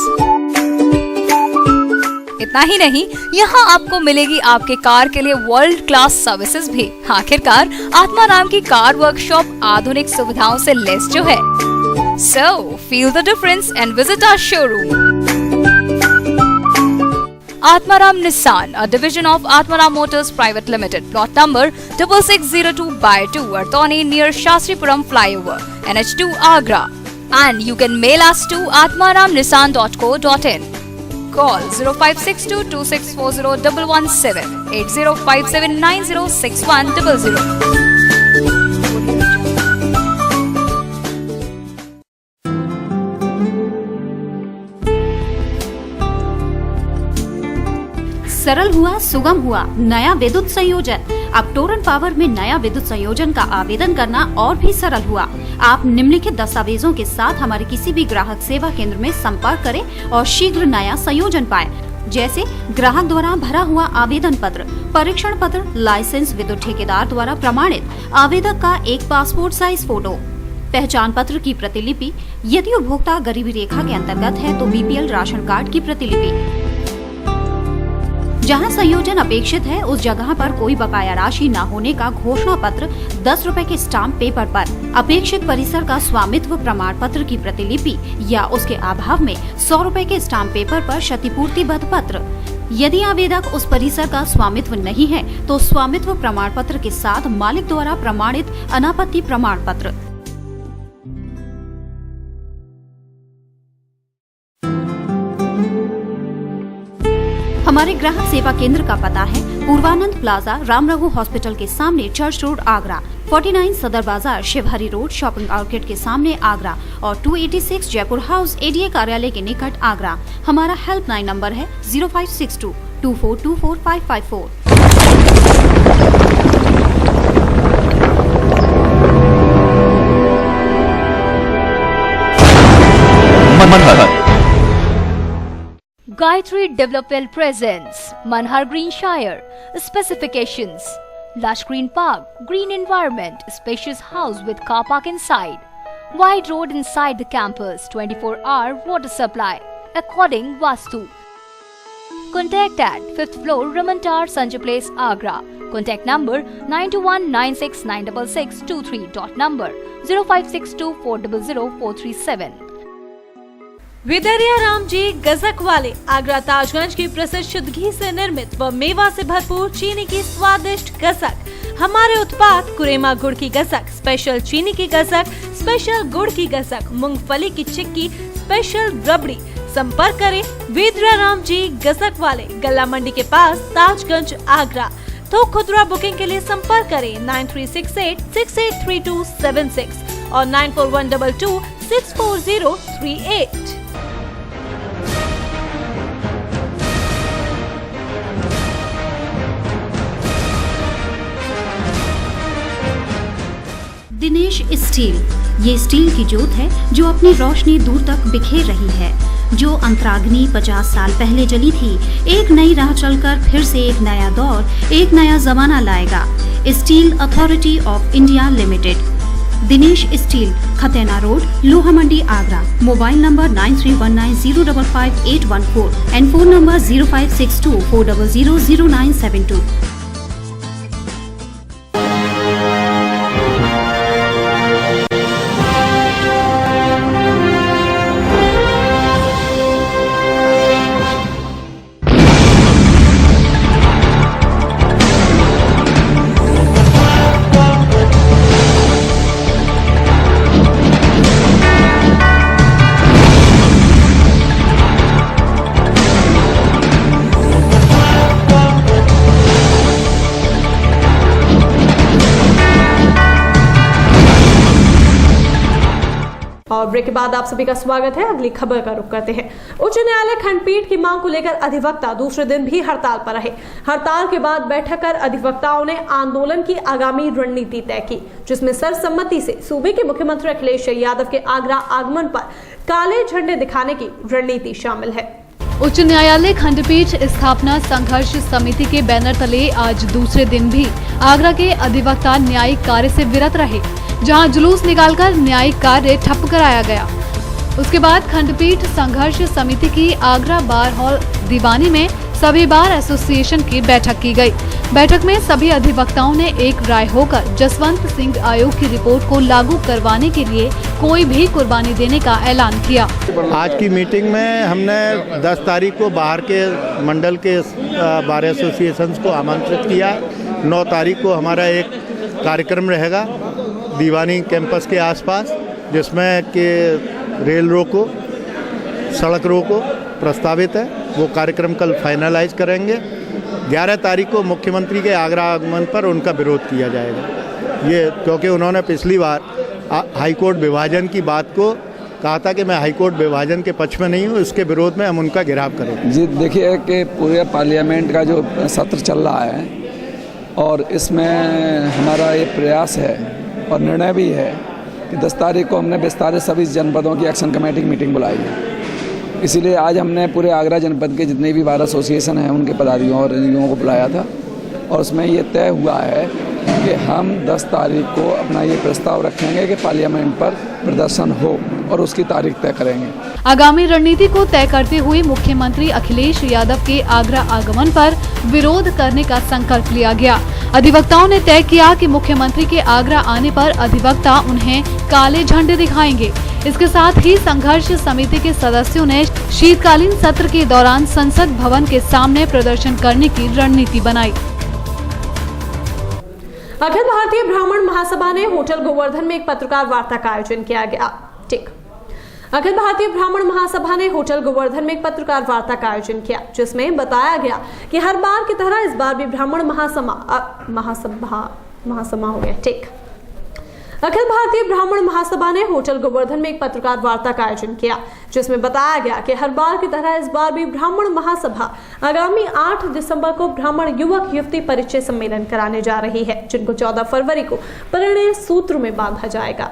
इतना ही नहीं, यहाँ आपको मिलेगी आपके कार के लिए वर्ल्ड क्लास सर्विसेज भी। आखिरकार आत्माराम की कार वर्कशॉप आधुनिक सुविधाओं से लैस जो है। So feel the difference and visit our showroom. Atmaram Nissan, a division of Atmaram Motors Private Limited, plot number 6602/2, Artoni near Shastripuram Flyover, NH2 Agra. And you can mail us to atmaramnissan.co.in. Call 0562264017, 8057906100. सरल हुआ, सुगम हुआ नया विद्युत संयोजन। अब Torrent power में नया विद्युत संयोजन का आवेदन करना और भी सरल हुआ। आप निम्नलिखित दस्तावेजों के साथ हमारे किसी भी ग्राहक सेवा केंद्र में संपर्क करें और शीघ्र नया संयोजन पाएं। जैसे ग्राहक द्वारा भरा हुआ आवेदन पत्र, परीक्षण पत्र, लाइसेंस, विद्युत ठेकेदार द्वारा प्रमाणित आवेदक का एक पासपोर्ट साइज फोटो, पहचान पत्र की प्रतिलिपि, यदि उपभोक्ता गरीबी रेखा के अंतर्गत है तो BPL राशन कार्ड की प्रतिलिपि। जहां संयोजन अपेक्षित है उस जगह पर कोई बकाया राशि न होने का घोषणा पत्र 10 रुपए के स्टाम्प पेपर पर, अपेक्षित परिसर का स्वामित्व प्रमाण पत्र की प्रतिलिपि या उसके अभाव में 100 रुपए के स्टाम्प पेपर पर क्षतिपूर्तिबद्ध पत्र। यदि आवेदक उस परिसर का स्वामित्व नहीं है तो स्वामित्व प्रमाण पत्र के साथ मालिक द्वारा प्रमाणित अनापत्ति प्रमाण पत्र। हमारे ग्राहक सेवा केंद्र का पता है पूर्वानंद प्लाजा, राम रघु हॉस्पिटल के सामने, चर्च रोड, आगरा, 49 सदर बाजार, शिवहरी रोड, शॉपिंग आउटलेट के सामने, आगरा और 286 जयपुर हाउस, ADA कार्यालय के निकट, आगरा। हमारा हेल्पलाइन नंबर है 056224245554। Gayatri Development presents Manhar Green Shire. Specifications: lush green park, green environment, spacious house with car park inside, wide road inside the campus, 24-hour water supply, according Vastu. Contact at 5th floor, Raman Tower, Sanjay Place, Agra. Contact number 9219696623. Dot number 0562400437. विदरिया Ram ji गजक वाले आगरा ताजगंज की प्रसिद्ध शुद्ध घी से निर्मित व मेवा से भरपूर चीनी की स्वादिष्ट गजक। हमारे उत्पाद कुरेमा गुड़ की गजक, स्पेशल चीनी की गजक, स्पेशल गुड़ की गजक, मूंगफली की चिक्की, स्पेशल रबड़ी। संपर्क करें विदरिया राम जी गजक वाले, गल्ला मंडी के पास, ताजगंज, आगरा। तो खुदरा बुकिंग के लिए संपर्क करें 9368683276 और 9412264038। दिनेश स्टील, ये स्टील की जोत है जो अपनी रोशनी दूर तक बिखेर रही है। जो अंतराग्नि 50 साल पहले जली थी, एक नई राह चलकर फिर से एक नया दौर, एक नया जमाना लाएगा। Steel authority of India limited, Dinesh steel, Khatena road, Loha Mandi, Agra. Mobile number 9319055814 and phone number 0562400972। और ब्रेक के बाद आप सभी का स्वागत है। अगली खबर का रुख करते हैं। उच्च न्यायालय खंडपीठ की मांग को लेकर अधिवक्ता दूसरे दिन भी हड़ताल पर रहे। हड़ताल के बाद बैठक कर अधिवक्ताओं ने आंदोलन की आगामी रणनीति तय की, जिसमें सर्वसम्मति से सूबे के मुख्यमंत्री अखिलेश यादव के आगरा आगमन पर काले झंडे दिखाने की रणनीति शामिल है। उच्च न्यायालय खंडपीठ स्थापना संघर्ष समिति के बैनर तले आज दूसरे दिन भी आगरा के अधिवक्ता न्यायिक कार्य से विरत रहे, जहां जुलूस निकालकर न्यायिक कार्य ठप कराया गया। उसके बाद खंडपीठ संघर्ष समिति की आगरा बार हॉल दीवानी में सभी बार एसोसिएशन की बैठक की गई। बैठक में सभी अधिवक्ताओं ने एक राय होकर जसवंत सिंह आयोग की रिपोर्ट को लागू करवाने के लिए कोई भी कुर्बानी देने का ऐलान किया। आज की मीटिंग में हमने 10 तारीख को बाहर के मंडल के बार एसोसिएशंस को आमंत्रित किया। 9 तारीख को हमारा एक कार्यक्रम रहेगा दीवानी कैंपस के आसपास, जिसमें कि रेल रोको, सड़क रोको प्रस्तावित है। वो कार्यक्रम कल फाइनलाइज करेंगे। 11 तारीख को मुख्यमंत्री के आगरा आगमन पर उनका विरोध किया जाएगा। ये क्योंकि उन्होंने पिछली बार हाईकोर्ट विभाजन की बात को कहा था कि मैं हाईकोर्ट विभाजन के पक्ष में नहीं हूँ, इसके विरोध में हम उनका घेराव करेंगे। जी देखिए कि पूरे पार्लियामेंट का जो सत्र चल रहा है और इसमें हमारा ये प्रयास है और निर्णय भी है कि 10 तारीख को हमने विस्तारित सभी जनपदों की एक्शन कमेटी की मीटिंग बुलाई है। इसीलिए आज हमने पूरे आगरा जनपद के जितने भी बार एसोसिएशन हैं उनके पदाधिकारियों और रजियों को बुलाया था और उसमें ये तय हुआ है कि हम 10 तारीख को अपना ये प्रस्ताव रखेंगे कि पार्लियामेंट पर प्रदर्शन हो और उसकी तारीख तय करेंगे। आगामी रणनीति को तय करते हुए मुख्यमंत्री अखिलेश यादव के आगरा आगमन पर विरोध करने का संकल्प लिया गया। अधिवक्ताओं ने तय किया कि मुख्यमंत्री के आगरा आने पर अधिवक्ता उन्हें काले झंडे दिखाएंगे। इसके साथ ही संघर्ष समिति के सदस्यों ने शीतकालीन सत्र के दौरान संसद भवन के सामने प्रदर्शन करने की रणनीति बनाई। अखिल भारतीय ब्राह्मण महासभा ने होटल गोवर्धन में एक पत्रकार वार्ता का आयोजन किया गया। अखिल भारतीय ब्राह्मण महासभा ने होटल गोवर्धन में एक पत्रकार वार्ता का आयोजन किया, जिसमें बताया गया कि हर बार की तरह इस बार भी ब्राह्मण महासभा हो गया। अखिल भारतीय ब्राह्मण महासभा ने होटल गोवर्धन में एक पत्रकार वार्ता का आयोजन किया, जिसमें बताया गया कि हर बार की तरह इस बार भी ब्राह्मण महासभा आगामी 8 दिसंबर को ब्राह्मण युवक युवती परिचय सम्मेलन कराने जा रही है, जिनको 14 फरवरी को परिणय सूत्र में बांधा जाएगा।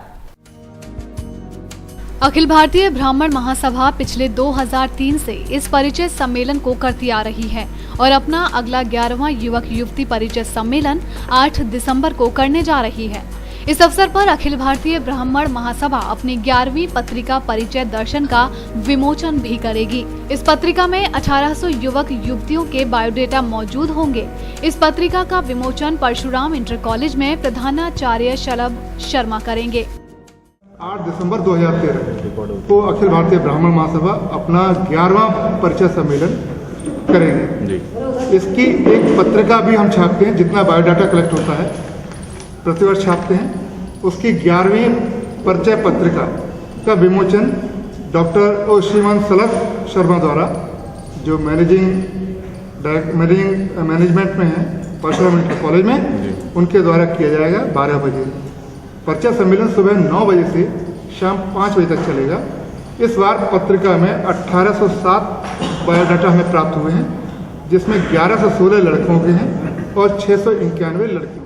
अखिल भारतीय ब्राह्मण महासभा पिछले 2003 से इस परिचय सम्मेलन को करती आ रही है और अपना अगला 11वां युवक युवती परिचय सम्मेलन 8 दिसंबर को करने जा रही है। इस अवसर पर अखिल भारतीय ब्राह्मण महासभा अपनी 11वीं पत्रिका परिचय दर्शन का विमोचन भी करेगी। इस पत्रिका में 1800 युवक युवतियों के बायोडेटा मौजूद होंगे। इस पत्रिका का विमोचन परशुराम इंटर कॉलेज में प्रधानाचार्य शलभ शर्मा करेंगे। 8 दिसंबर 2013 को अखिल भारतीय ब्राह्मण महासभा अपना 11वां परिचय सम्मेलन करेंगे। इसकी एक पत्रिका भी हम छापते हैं, जितना बायोडाटा कलेक्ट होता है प्रतिवर्ष छापते हैं। उसकी 11वीं परिचय पत्रिका का विमोचन डॉक्टर श्रीमान शलभ शर्मा द्वारा, जो मैनेजमेंट में है परशुराम इंटर कॉलेज में, उनके द्वारा किया जाएगा 12 बजे। परिचय सम्मेलन सुबह 9 बजे से शाम 5 बजे तक चलेगा। इस बार पत्रिका में 1807 बायोडाटा हमें प्राप्त हुए हैं, जिसमें 1116 लड़कों के हैं और 691 लड़कियों।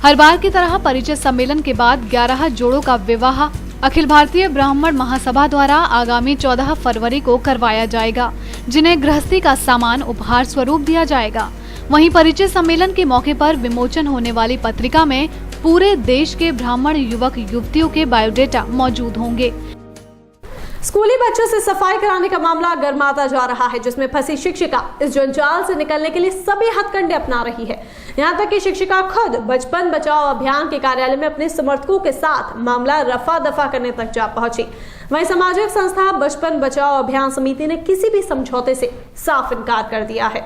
हर बार की तरह परिचय सम्मेलन के बाद 11 जोड़ों का विवाह अखिल भारतीय ब्राह्मण महासभा द्वारा आगामी 14 फरवरी को करवाया जाएगा, जिन्हें गृहस्थी का सामान उपहार स्वरूप दिया जाएगा। वहीं परिचय सम्मेलन के मौके पर विमोचन होने वाली पत्रिका में पूरे देश के ब्राह्मण युवक युवतियों के बायोडेटा मौजूद होंगे। स्कूली बच्चों से सफाई कराने का मामला गर्माता जा रहा है, जिसमें फंसी शिक्षिका इस जंजाल से निकलने के लिए सभी हथकंडे अपना रही है। यहां तक कि शिक्षिका खुद बचपन बचाओ अभियान के कार्यालय में अपने समर्थकों के साथ मामला रफा दफा करने तक जा पहुंची। वहीं सामाजिक संस्था बचपन बचाओ अभियान समिति ने किसी भी समझौते से साफ इनकार कर दिया है।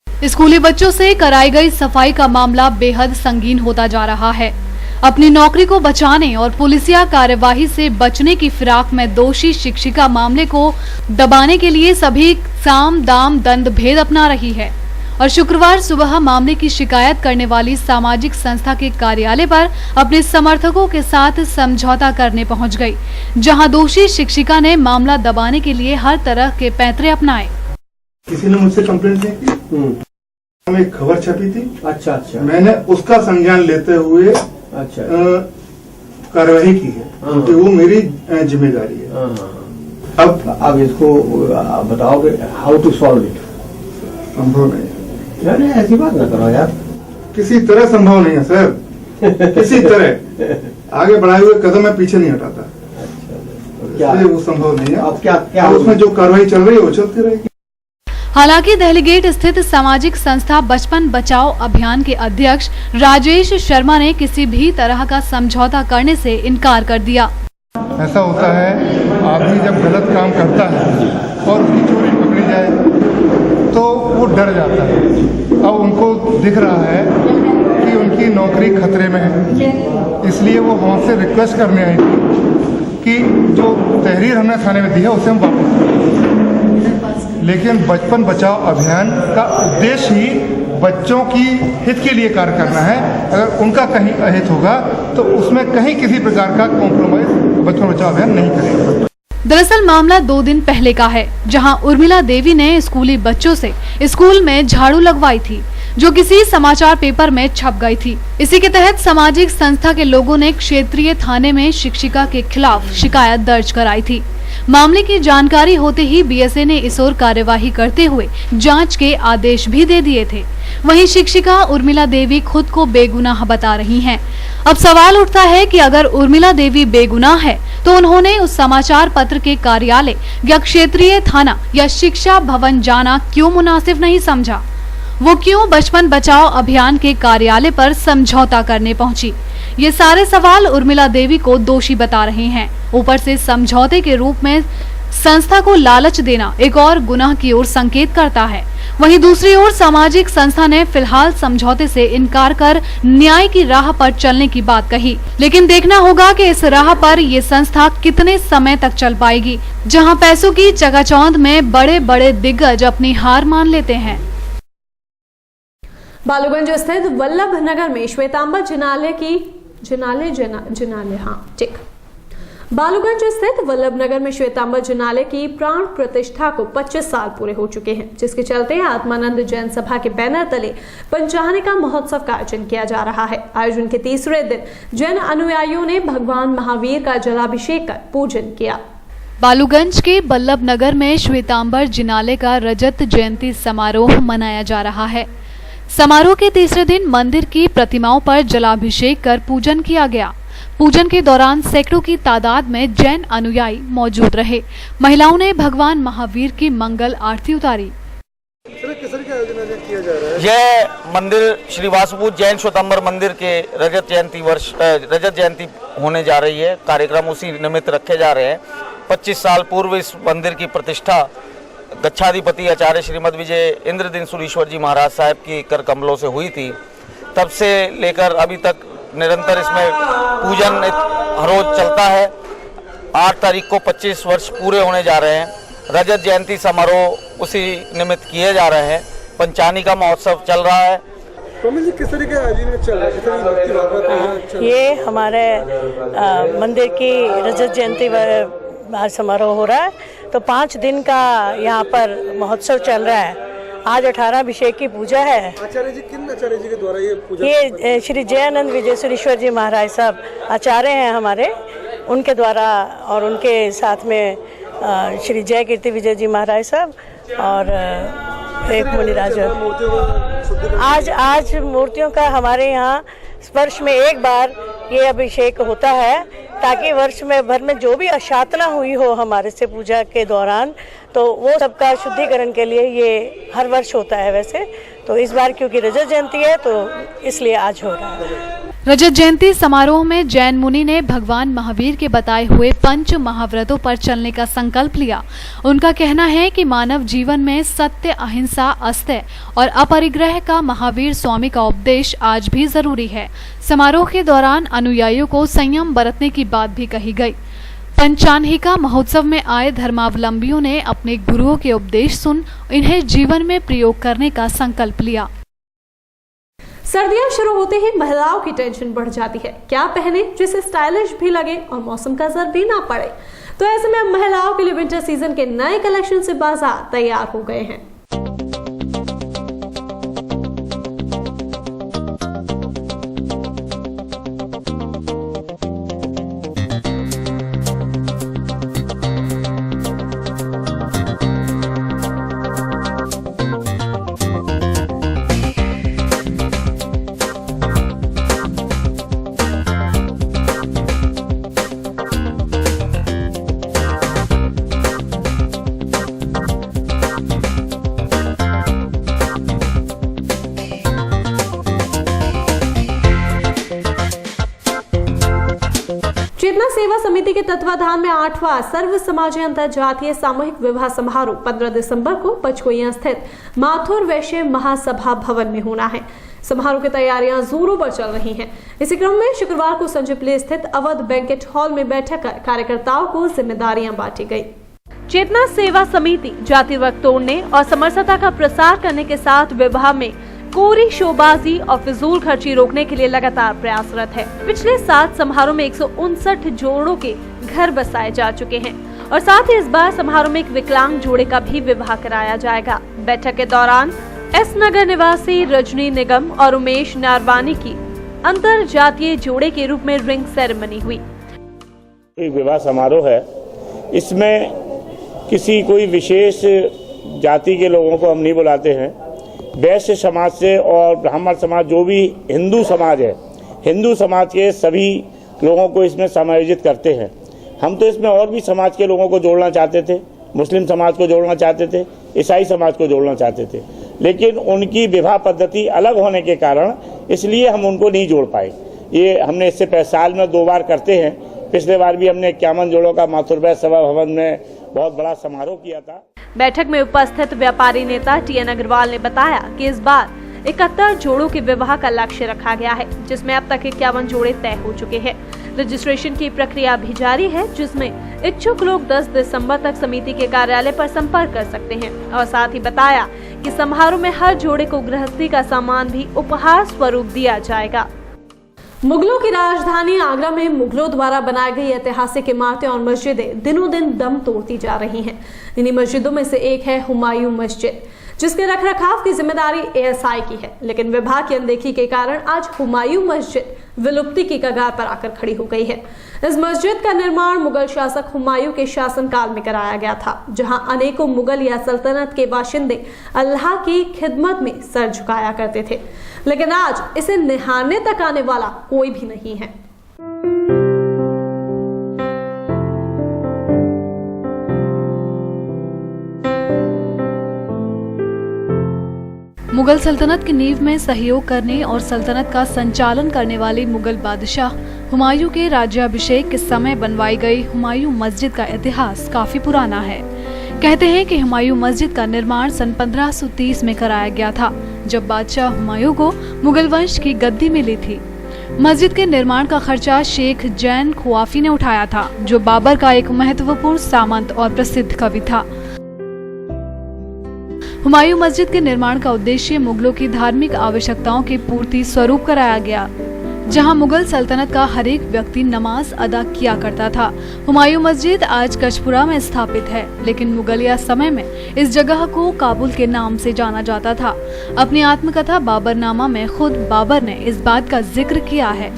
स्कूली बच्चों से कराई गई सफाई का मामला बेहद संगीन होता जा रहा है। अपनी नौकरी को बचाने और पुलिसिया कार्यवाही से बचने की फिराक में दोषी शिक्षिका मामले को दबाने के लिए सभी साम दाम दंड भेद अपना रही है और शुक्रवार सुबह मामले की शिकायत करने वाली सामाजिक संस्था के कार्यालय पर अपने समर्थकों के साथ समझौता करने पहुंच गई, जहां दोषी शिक्षिका ने मामला दबाने के लिए हर तरह के पैंतरे अपनाए। किसी ने मुझसे कंप्लेंट की, एक खबर छपी थी। अच्छा, मैंने उसका संज्ञान लेते हुए कार्रवाई की है, क्योंकि वो मेरी जिम्मेदारी है। अब इसको बताओगे हाउ टू सॉल्व इट? संभव नहीं। नहीं, ऐसी बात ना करो यार। किसी तरह संभव नहीं है सर, किसी तरह आगे बढ़ाए हुए कदम मैं पीछे नहीं हटाता। क्या वो संभव नहीं है। अब क्या उसमें जो कार्रवाई चल रही है वो चलती रहेगी। हालांकि देहलीगेट स्थित सामाजिक संस्था बचपन बचाओ अभियान के अध्यक्ष राजेश शर्मा ने किसी भी तरह का समझौता करने से इनकार कर दिया। ऐसा होता है, आदमी जब गलत काम करता है और उसकी चोरी पकड़ी जाए तो वो डर जाता है। अब उनको दिख रहा है कि उनकी नौकरी खतरे में है, इसलिए वो हमसे रिक्वेस्ट करने आई थी कि जो तहरीर हमने थाने में दी है उसे हम वापस। लेकिन बचपन बचाओ अभियान का उद्देश्य ही बच्चों की हित के लिए कार्य करना है। अगर उनका कहीं अहित होगा तो उसमें कहीं किसी प्रकार का कॉम्प्रोमाइज बचपन बचाओ अभियान नहीं करेगा। दरअसल मामला 2 दिन पहले का है, जहां उर्मिला देवी ने स्कूली बच्चों से स्कूल में झाड़ू लगवाई थी, जो किसी समाचार पेपर में छप गई थी। इसी के तहत सामाजिक संस्था के लोगों ने क्षेत्रीय थाने में शिक्षिका के खिलाफ शिकायत दर्ज कराई थी। मामले की जानकारी होते ही बीएसए ने इस ओर कार्यवाही करते हुए जांच के आदेश भी दे दिए थे। वहीं शिक्षिका उर्मिला देवी खुद को बेगुनाह बता रही हैं। अब सवाल उठता है कि अगर उर्मिला देवी बेगुनाह है तो उन्होंने उस समाचार पत्र के कार्यालय या क्षेत्रीय थाना या शिक्षा भवन जाना क्यों मुनासिब नहीं समझा? वो क्यों बचपन बचाओ अभियान के कार्यालय पर समझौता करने पहुंची? ये सारे सवाल उर्मिला देवी को दोषी बता रहे हैं। ऊपर से समझौते के रूप में संस्था को लालच देना एक और गुनाह की ओर संकेत करता है। वहीं दूसरी ओर सामाजिक संस्था ने फिलहाल समझौते से इनकार कर न्याय की राह पर चलने की बात कही, लेकिन देखना होगा कि इस राह पर ये संस्था कितने समय तक चल पाएगी, जहां पैसों की चकाचौंध में बड़े बड़े दिग्गज अपनी हार मान लेते हैं। बालूगंज स्थित वल्लभ नगर में श्वेतांबर बालूगंज स्थित वल्लभ नगर में श्वेतांबर जिनालय की प्राण प्रतिष्ठा को 25 साल पूरे हो चुके हैं, जिसके चलते आत्मानंद जैन सभा के बैनर तले पंचाहनिका महोत्सव का आयोजन किया जा रहा है। आयोजन के तीसरे दिन जैन अनुयायियों ने भगवान महावीर का जलाभिषेक कर पूजन किया। बालूगंज के वल्लभ नगर में श्वेतांबर जिनालय का रजत जयंती समारोह मनाया जा रहा है। समारोह के तीसरे दिन मंदिर की प्रतिमाओं पर जलाभिषेक कर पूजन किया गया। पूजन के दौरान सैकड़ों की तादाद में जैन अनुयायी मौजूद रहे। महिलाओं ने भगवान महावीर की मंगल आरती उतारी। यह मंदिर श्री वासुपूत जैन श्वेतांबर मंदिर के रजत जयंती होने जा रही है। कार्यक्रम उसी निमित्त रखे जा रहे हैं। 25 साल पूर्व इस मंदिर की प्रतिष्ठा गच्छाधिपति आचार्य श्रीमद विजय इंद्रदीन सुरीश्वर जी महाराज साहब की कर कमलों से हुई थी। तब से लेकर अभी तक निरंतर इसमें पूजन हर रोज चलता है। 8 तारीख को 25 वर्ष पूरे होने जा रहे हैं। रजत जयंती समारोह उसी निमित्त किए जा रहे हैं। पंचाहनिका महोत्सव चल रहा है। किस तरीके का चल रहा है? ये हमारे मंदिर की रजत जयंती आज समारोह हो रहा है, तो 5 दिन का यहाँ पर महोत्सव चल रहा है। आज 18 अभिषेक की पूजा है। आचार्य जी, किन आचार्य जी के द्वारा ये पूजा? ये श्री जयानंद विजय सुरीश्वर जी महाराज साहब आचार्य हैं हमारे, उनके द्वारा, और उनके साथ में श्री जय कीर्ति विजय जी महाराज साहब और एक मुनिराज। आज मूर्तियों का हमारे यहाँ वर्ष में एक बार ये अभिषेक होता है, ताकि वर्ष में भर में जो भी अशातना हुई हो हमारे से पूजा के दौरान, तो वो सबका शुद्धिकरण के लिए ये हर वर्ष होता है। वैसे तो इस बार क्योंकि रजत जयंती है तो इसलिए आज हो रहा है। रजत जयंती समारोह में जैन मुनि ने भगवान महावीर के बताए हुए 5 महाव्रतों पर चलने का संकल्प लिया। उनका कहना है कि मानव जीवन में सत्य, अहिंसा, अस्तेय और अपरिग्रह का महावीर स्वामी का उपदेश आज भी जरूरी है। समारोह के दौरान अनुयायियों को संयम बरतने की बात भी कही गई। पंचाहनिका महोत्सव में आए धर्मावलंबियों ने अपने गुरुओं के उपदेश सुन इन्हें जीवन में प्रयोग करने का संकल्प लिया। सर्दियां शुरू होते ही महिलाओं की टेंशन बढ़ जाती है, क्या पहने जिससे स्टाइलिश भी लगे और मौसम का असर भी ना पड़े। तो ऐसे में महिलाओं के लिए विंटर सीजन के नए कलेक्शन से बाजार तैयार हो गए हैं। चेतना सेवा समिति के तत्वाधान में 8वां सर्व समाजीय अंतरजातीय सामूहिक विवाह समारोह 15 दिसंबर को पचकोइयां स्थित माथुर वैश्य महासभा भवन में होना है। समारोह की तैयारियां जोरों पर चल रही हैं। इसी क्रम में शुक्रवार को संजय प्लेस स्थित अवध बैंकेट हॉल में बैठक कर कार्यकर्ताओं को जिम्मेदारियां बांटी गई। चेतना सेवा समिति जाति वर्ग तोड़ने और समरसता का प्रसार करने के साथ विवाह में कोरी शोबाजी और फिजूल खर्ची रोकने के लिए लगातार प्रयासरत है। पिछले 7 समारोह में 159 जोड़ों के घर बसाए जा चुके हैं और साथ ही इस बार समारोह में एक विकलांग जोड़े का भी विवाह कराया जाएगा। बैठक के दौरान एस नगर निवासी रजनी निगम और उमेश नारवानी की अंतर जातीय जोड़े के रूप में रिंग सेरेमनी हुई। एक विवाह समारोह है, इसमें किसी कोई विशेष जाति के लोगों को हम नहीं बुलाते हैं। वैश्य समाज से और ब्राह्मण समाज, जो भी हिंदू समाज है, हिंदू समाज के सभी लोगों को इसमें समायोजित करते हैं। हम तो इसमें और भी समाज के लोगों को जोड़ना चाहते थे, मुस्लिम समाज को जोड़ना चाहते थे, ईसाई समाज को जोड़ना चाहते थे, लेकिन उनकी विवाह पद्धति अलग होने के कारण इसलिए हम उनको नहीं जोड़ पाए। ये हमने इससे साल में 2 बार करते हैं। पिछले बार भी हमने 51 जोड़ों का माथुर वैश्य सभा भवन में बहुत बड़ा समारोह किया था। बैठक में उपस्थित व्यापारी नेता TN अग्रवाल ने बताया कि इस बार 71 जोड़ों के विवाह का लक्ष्य रखा गया है, जिसमें अब तक 51 जोड़े तय हो चुके हैं। रजिस्ट्रेशन की प्रक्रिया भी जारी है, जिसमें इच्छुक लोग 10 दिसंबर तक समिति के कार्यालय पर संपर्क कर सकते हैं। और साथ ही बताया कि समारोह में हर जोड़े को गृहस्थी का सामान भी उपहार स्वरूप दिया जाएगा। मुगलों की राजधानी आगरा में मुगलों द्वारा बनाई गई ऐतिहासिक इमारतें और मस्जिदें दिनों दिन दम तोड़ती जा रही हैं। इन्हीं मस्जिदों में से एक है हुमायूं मस्जिद, जिसके रखरखाव की जिम्मेदारी ASI की है, लेकिन विभाग की अनदेखी के कारण आज हुमायूं मस्जिद विलुप्ति की कगार पर आकर खड़ी हो गई है। इस मस्जिद का निर्माण मुगल शासक हुमायूं के शासनकाल में कराया गया था, जहां अनेकों मुगल या सल्तनत के बाशिंदे अल्लाह की खिदमत में सर झुकाया करते थे, लेकिन आज इसे निहारने तक आने वाला कोई भी नहीं है। मुगल सल्तनत की नींव में सहयोग करने और सल्तनत का संचालन करने वाले मुगल बादशाह हुमायूं के राज्याभिषेक के समय बनवाई गई हुमायूं मस्जिद का इतिहास काफी पुराना है। कहते हैं कि हुमायूं मस्जिद का निर्माण सन 1530 में कराया गया था, जब बादशाह हुमायूं को मुगल वंश की गद्दी मिली थी। मस्जिद के निर्माण का खर्चा शेख जैन खुआफी ने उठाया था, जो बाबर का एक महत्वपूर्ण सामंत और प्रसिद्ध कवि था। हुमायूं मस्जिद के निर्माण का उद्देश्य मुगलों की धार्मिक आवश्यकताओं की पूर्ति स्वरूप कराया गया, जहां मुगल सल्तनत का हर एक व्यक्ति नमाज अदा किया करता था। हुमायूं मस्जिद आज कचपुरा में स्थापित है, लेकिन मुगलिया समय में इस जगह को काबुल के नाम से जाना जाता था। अपनी आत्मकथा बाबरनामा में खुद बाबर ने इस बात का जिक्र किया है।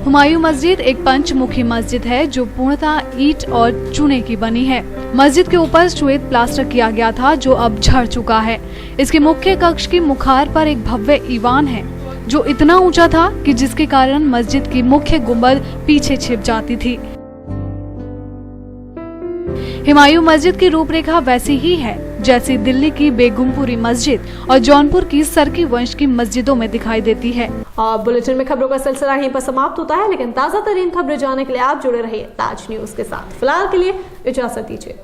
हुमायूं मस्जिद एक पंचमुखी मस्जिद है, जो पूर्णतः ईंट और चूने की बनी है। मस्जिद के ऊपर श्वेत प्लास्टर किया गया था, जो अब झड़ चुका है। इसके मुख्य कक्ष की मुखार पर एक भव्य ईवान है, जो इतना ऊंचा था कि जिसके कारण मस्जिद की मुख्य गुंबद पीछे छिप जाती थी। हुमायूं मस्जिद की रूपरेखा वैसी ही है जैसी दिल्ली की बेगमपुरी मस्जिद और जौनपुर की सरकी वंश की मस्जिदों में दिखाई देती है। और बुलेटिन में खबरों का सिलसिला यहीं पर समाप्त होता है, लेकिन ताजा तरीन खबरें जानने के लिए आप जुड़े रहिए ताज न्यूज के साथ। फिलहाल के लिए इजाजत दीजिए।